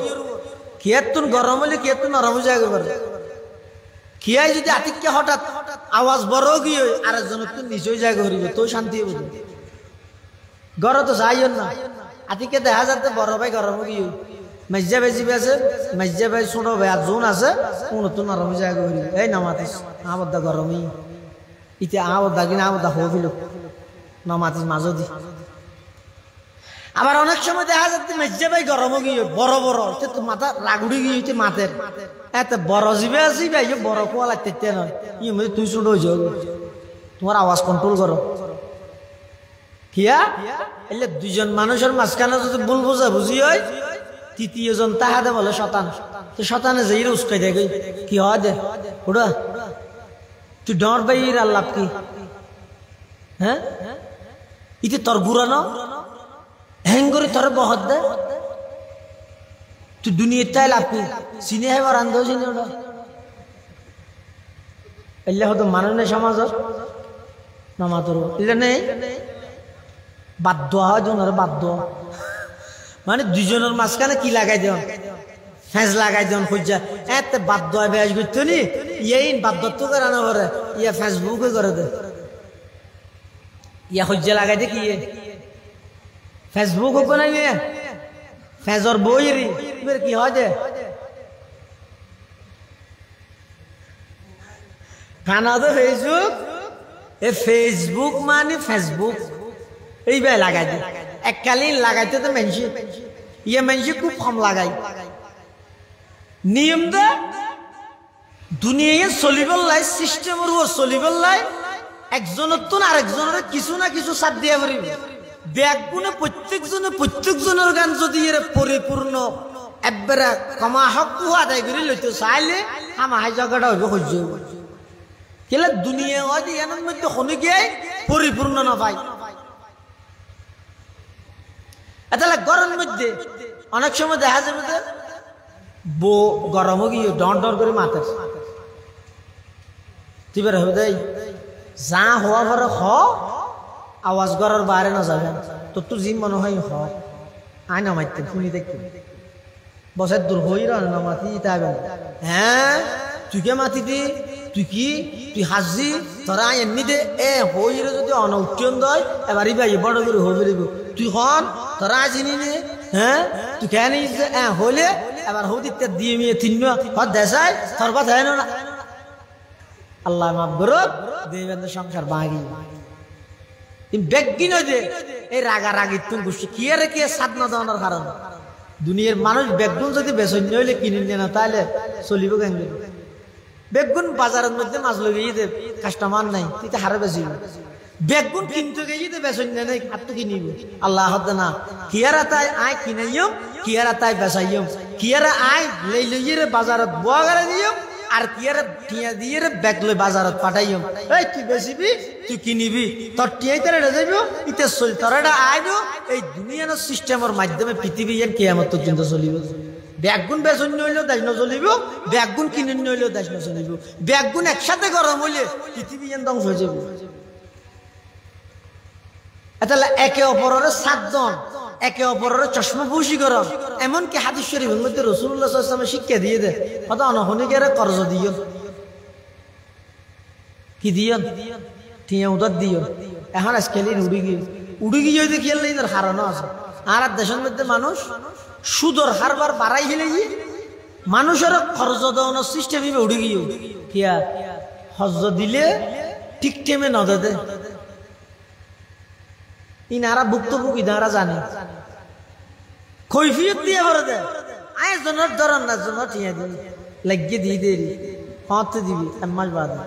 খেয়াতুন গরম হলে খেয়াতুন নরম হয়ে যায় একেবারে। খিয়াই যদি আতিককে হঠাৎ আওয়াজ বড় গিয়ে আরেকজন একটু নিচই জায়গা হরিবে, তো শান্তি হবে। গড় তো যাইও না, আতিককে দেখা যাতে বড় ভাই গরম গিয়ে মেজা ভাই জিবে আছে, মেজা ভাই ছোট ভাই আর জোন আছে, নতুন নরম জায়গা হরিবে। এই নামাতিস আবদ্ধা গরমই ইতে আবদ্ধা কিনা আবদ্ধা হবিল নামাতিস মাঝো দি। আবার অনেক সময় দেখা যাচ্ছে মেজা ভাই গরম গিয়ে বড় বড় তো মাথা রাগুড়ি গিয়ে মাথের এত বড় জিবে আছে ভাই বড় কোয়া লাগতে নয়, ই মানে তুই ছোট হয়ে যাও, তোমার আওয়াজ কন্ট্রোল করো। কিয়া এলে দুইজন মানুষের মাঝখানে যদি ভুল বোঝা বুঝি হয়, তৃতীয় জন তাহাদে বলে শতান, তো শতানে যে উস্কাই দেয় কি হয় দে ওটা তুই ডর ভাই আর লাভ কি? হ্যাঁ ইতে তোর গুড়ানো হ্যাং করে তোর বহত দে, তুই দুনিয়ার তাই লাভ কি? চিনে হয় আর আন্ধ চিনে ওটা এলে হয়তো মানুষ নেই সমাজের নামাতর এলে নেই বাধ্য হয় দুনার বাধ্য, মানে দুজনের মাঝখানে কি লাগাই দেন ফেঁস লাগাই দেন খুঁজা এত বাধ্য হয় বেশ করতো নি এই বাধ্যত্ব করে না করে ইয়া ফেসবুকে করে দে, ইয়া খুঁজা লাগাই দে কি ফেসবুক হোক না নিয়ে ফেজর বই রি কি হয় দে খানা তো ফেসবুক, এ ফেসবুক মানে ফেসবুক এই ভাই লাগাই দে এককালীন লাগাইতে তো মেনছি ইয়ে মেনছি খুব কম লাগাই। নিয়ম দে দুনিয়া চলিবল লাই সিস্টেমের ও চলিবল লাই একজনের তো আরেকজনের কিছু না কিছু সাথ দিয়া পারিব। ব্যাগ গুনে প্রত্যেকজনের গান যদি এর পরিপূর্ণ একবারে কমা হক আদায় করে লইতে চাইলে আমার হাই জায়গাটা হইব সহ্য হইব। কেলে দুনিয়া হয় এর মধ্যে শুনে গিয়ে পরিপূর্ণ না পাই, তাহলে গরম মধ্যে অনেক সময় দেখা যাবে যে বউ গরম গিয়ে ডন ডন করে মাথা তুই বের হবে দেই যা হওয়া পরে আওয়াজ ঘরের বাইরে না যাবে তোর তো জিম মনে হয় আয় না মারতে শুনি দেখতে বসে দূর হই না মাতি তাইবে হ্যাঁ তুই কে মাতি দি তুই হাসি তোরা এমনি দে হইরে যদি অনউট্টন দয় এবারই ভাই বড় করে হয়ে বেরিব তুই হন তোরা চিনি নে হ্যাঁ তুই কেন হলে এবার হদিতে দিয়ে মিয়ে তিন দেশায় তোর কথা হয় না আল্লাহ মাফ করো দেবেন সংসার ভাঙি বেগিন যে এই রাগারাগি তুমি গোষ্ঠী কি রে কে সাধনা দেওয়ানোর কারণ দুনিয়ার মানুষ বেগুন যদি বেসন্য হইলে কিনে নিয়ে না তাহলে চলিব কেন বেগুন বাজারের মধ্যে মাছ লগে দে কাস্টমার নাই তুই তো হারে বেশি বেগুন কিনতে গিয়ে তো বেসন্য নেই আর তো কিনিব আল্লাহ হদ না কিয়ারা তাই আয় কিনাইম কিয়ারা তাই বেসাইম কিয়ারা আয় লই লইয়ে বাজারত বুয়া করে দিও আর কিয়ারে টিয়া দিয়ে ব্যাগ লই বাজারত পাঠাইম এই তুই বেশিবি তুই কিনিবি তোর টিয়াই তারা যাইব ইতে চল তোরা আইব এই দুনিয়ার সিস্টেমের মাধ্যমে পৃথিবী এর কিয়ামত পর্যন্ত চলিব ব্যাগুন বেসন্য হইলেও দেশ ন চলিব ব্যাগুন কিনে হইলেও দেশ ন চলিব ব্যাগুন একসাথে গরম হইলে পৃথিবী এর ধ্বংস হয়ে যাবে তাহলে একে অপরের সাতজন একে অপরের চশমা বসি গরম এমনকি হাদিস শরীফের মধ্যে রাসূলুল্লাহ সাল্লাল্লাহু আলাইহি ওয়াসাল্লাম শিক্ষা দিয়ে দে কত অনহনিকের কর্জ দিও কি দিও টিয়া উদার দিও এখন আজকাল উড়ি গিয়ে যদি খেললে এদের হারানো আছে আর দেশের মধ্যে মানুষ সুদর হারবার বাড়াই খেলে মানুষের খরচ দেওয়ানোর সিস্টেম উড়ি গিয়ে কিয়া হজ দিলে ঠিক টাইমে ন দে ইনারা ভুক্তভোগী ইনারা জানে কৈফিয়ত দিয়ে ভরে দেয় আয় জনের ধরন না জনের টিয়া দিবি লাগিয়ে দিয়ে দেরি হতে দিবি 1 মাস বাদে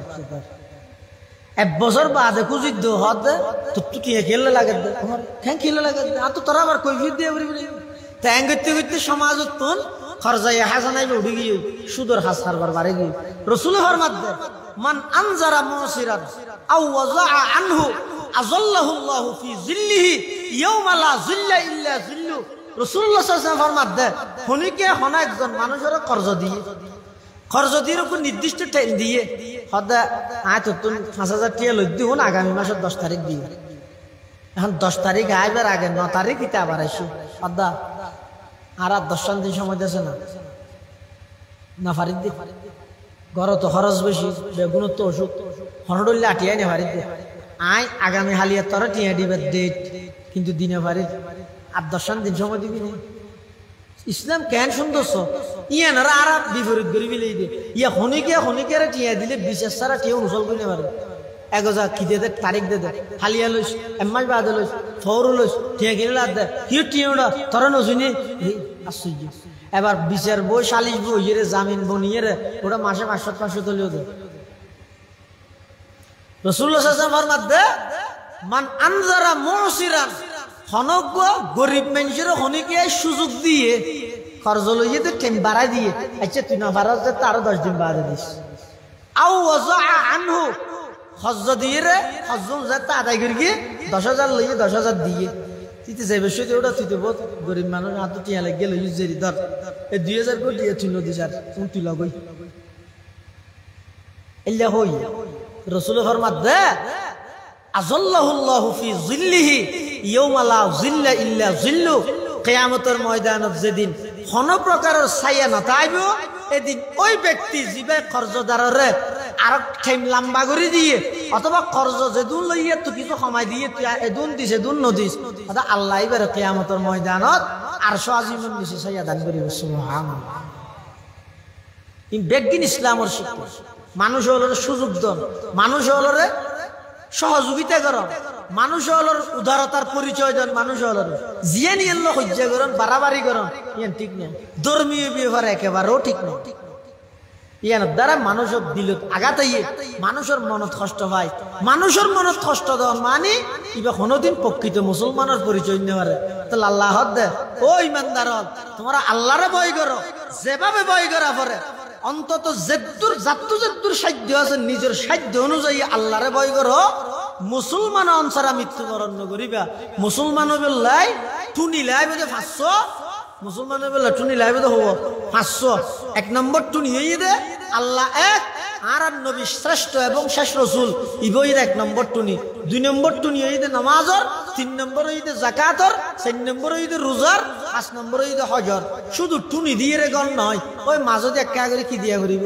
1 বছর বাদে কুযুদ্ধ হতে তো তুই টিয়া খেললে লাগে দে কেন খেললে লাগে দে আর তো তোরা আবার কৈফিয়ত দিয়ে বলি ট্যাং করতে করতে সমাজ উত্তন খরচাইয়া হাসানাইবে উঠে গিয়ে সুদর হাস হারবার বাড়ে গিয়ে রসুল ফরমাত দে মান আনজারা মুসিরাত আও ওয়াজা আনহু আযাল্লাহুল্লাহু ফি জিল্লিহি ইয়াওমা লা জিল্লা ইল্লা জিল্লু রাসূলুল্লাহ সাল্লাল্লাহু আলাইহি ওয়াসাল্লাম ফরমাতে হনিকে হনা একজন মানুষের কর্জ দিয়ে উপর নির্দিষ্ট টাইম দিয়ে হদা আয় তো তুমি 5000 টাকা লই দিও না আগামী মাসের 10 তারিখ দিয়ে এখন 10 তারিখ আইবার আগে 9 তারিখ ইতে আবার আইসো হদা আর 10 দিন সময় দেছে না ফারিদ দি ঘর তো খরচ বেশি বেগুন তো অসুখ হনডলে আটিয়াই নে ফারিদ দি আয় আগামী হালিয়া তোর টিয়া দিবে ডেট কিন্তু দিনে পারে আর 10 দিন সময় দিবি না ইসলাম কেন সুন্দর ইয়ানারা আর বিপরীত করি বিলেই দে ইয়া হনিকে টিয়া দিলে বিশেষ সারা টিয়া অনুসল করে পারে এগোজা কি দে তারিখ দে হালিয়া লইস 1 মাস বাদে লইস ফৌর লইস টিয়া কিনে লাদ দে কি টিয়াটা তোর নসুনি আশ্চর্য এবার বিচার বই সালিশ বই এর জামিন বনিয়ে রে ওটা মাসে 500 তুলিও দে রাসূলুল্লাহ সাল্লাল্লাহু আলাইহি ওয়াসাল্লাম ফরমাতে মান আনজারা মুসিরান হনজ্ঞ গরিব মানুষের হনিকে সুযোগ দিয়ে খরচ লইয়ে তো টাইম বাড়াই দিয়ে আচ্ছা তুই না বাড়াস যে তার 10 দিন বাদে দিস আও ওয়াজা আনহু হজ্জ দিয়ে রে হজ্জ যাতে আদায় করি গিয়ে 10,000 লইয়ে 10,000 দিয়ে তুই যে বিষয়টি ওটা তুই তো বহুত গরিব মানুষ হাত টিয়া লাগে গেল ইউজ জেরি ধর এই 2,000 করে দিয়ে তুই নদী স্যার তুই লগই এল্লা হই রাসূল ফরমাতে আযাল্লাহুল্লাহু ফি জিল্লিহি ইয়াওমা লা জিল্লা ইল্লা জিল্লু কিয়ামতের ময়দানত যেদিন কোন প্রকারের ছায়া না থাকব এদিন ওই ব্যক্তি জিবে কর্জদাররে আর টাইম লম্বা করে দিয়ে অথবা কর্জ যেদুন লইয়ে তো কিছু সময় দিয়ে তুই এদুন দিস এদুন নদিস অথবা আল্লাহ এবারে কিয়ামতের ময়দানত আরশ আজিমের নিচে ছায়া দান করিব সুবহানাল্লাহ ইন বেগিন ইসলামের শিক্ষা মানুষ হল সুযোগ দন মানুষ হল সহযোগিতা করন মানুষ হল উদারতার পরিচয় দেন মানুষ হল জিয়ে নিয়ে সহ্য করন বাড়াবাড়ি করন ইয়ান ঠিক না ধর্মীয় ব্যবহার একেবারেও ঠিক না ইয়ান দ্বারা মানুষের দিল আঘাত আইয়ে মানুষের মনত কষ্ট পায় মানুষের মনত কষ্ট দেওয়া মানে ইবা কোনোদিন প্রকৃত মুসলমানের পরিচয় নিতে পারে তাহলে আল্লাহ দে ও ইমানদার তোমরা আল্লাহরে ভয় করো যেভাবে ভয় করা পরে অন্তত যেদ্দুর সাধ্য আছে নিজের সাধ্য অনুযায়ী আল্লাহরে ভয় করো মুসলমান অনসারা মৃত্যুবরণ করিবা মুসলমান বললাই টুনি লাইবে যে 500 মুসলমানের বেলা টুনি লাইবে তো হবো 500 এক নম্বর টুনি হয়ে দে আল্লাহ এক আর নবী শ্রেষ্ঠ এবং শেষ রসুল ইবইর এক নম্বর টুনি 2 নম্বর টুনি হয়ে দে নামাজর 3 নম্বর হয়ে দে জাকাতর 4 নম্বর হয়ে দে রোজার 5 নম্বর হয়ে দে হজর শুধু টুনি দিয়ে রে গণ নয় ওই মাঝে একটা করে কি দিয়া করিব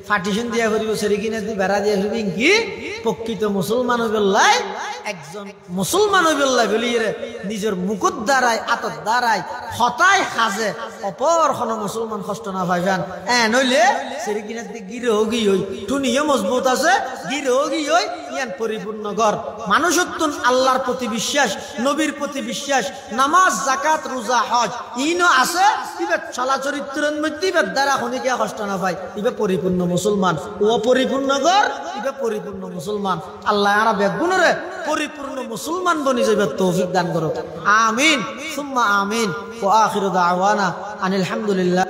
পার্টিশন দিয়া করিব সেরি কিনা দি বেড়া দিয়া করিব কি প্রকৃত মুসলমান হইবল্লাই একজন মুসলমান হইবল্লাই বলিয়ে নিজের মুকুট দ্বারাই আতর দ্বারাই হতায় খাজে অপর কোনো মুসলমান কষ্ট না পাইবেন নইলে সেরি কিনা দি গিরে হগি হই টুনিও মজবুত আছে গিরে হগি হই ইয়ান পরিপূর্ণ ঘর মানুষ উত্তন আল্লাহর প্রতি বিশ্বাস নবীর প্রতি বিশ্বাস নামাজ জাকাত রোজা হজ ইনো আছে ইবে চলা চরিত্রের মধ্যে ইবে দ্বারা খনিকে কষ্ট না পাই ইবে পরিপূর্ণ মুসলমান ও পরিপূর্ণ ঘর ইবে পরিপূর্ণ মুসলমান আল্লাহ আরা বেগুনরে পরিপূর্ণ মুসলমান বনি যাবে তৌফিক দান করো আমিন সুম্মা আমিন ওয়া আখিরু দাওয়ানা আনিল হামদুলিল্লাহ।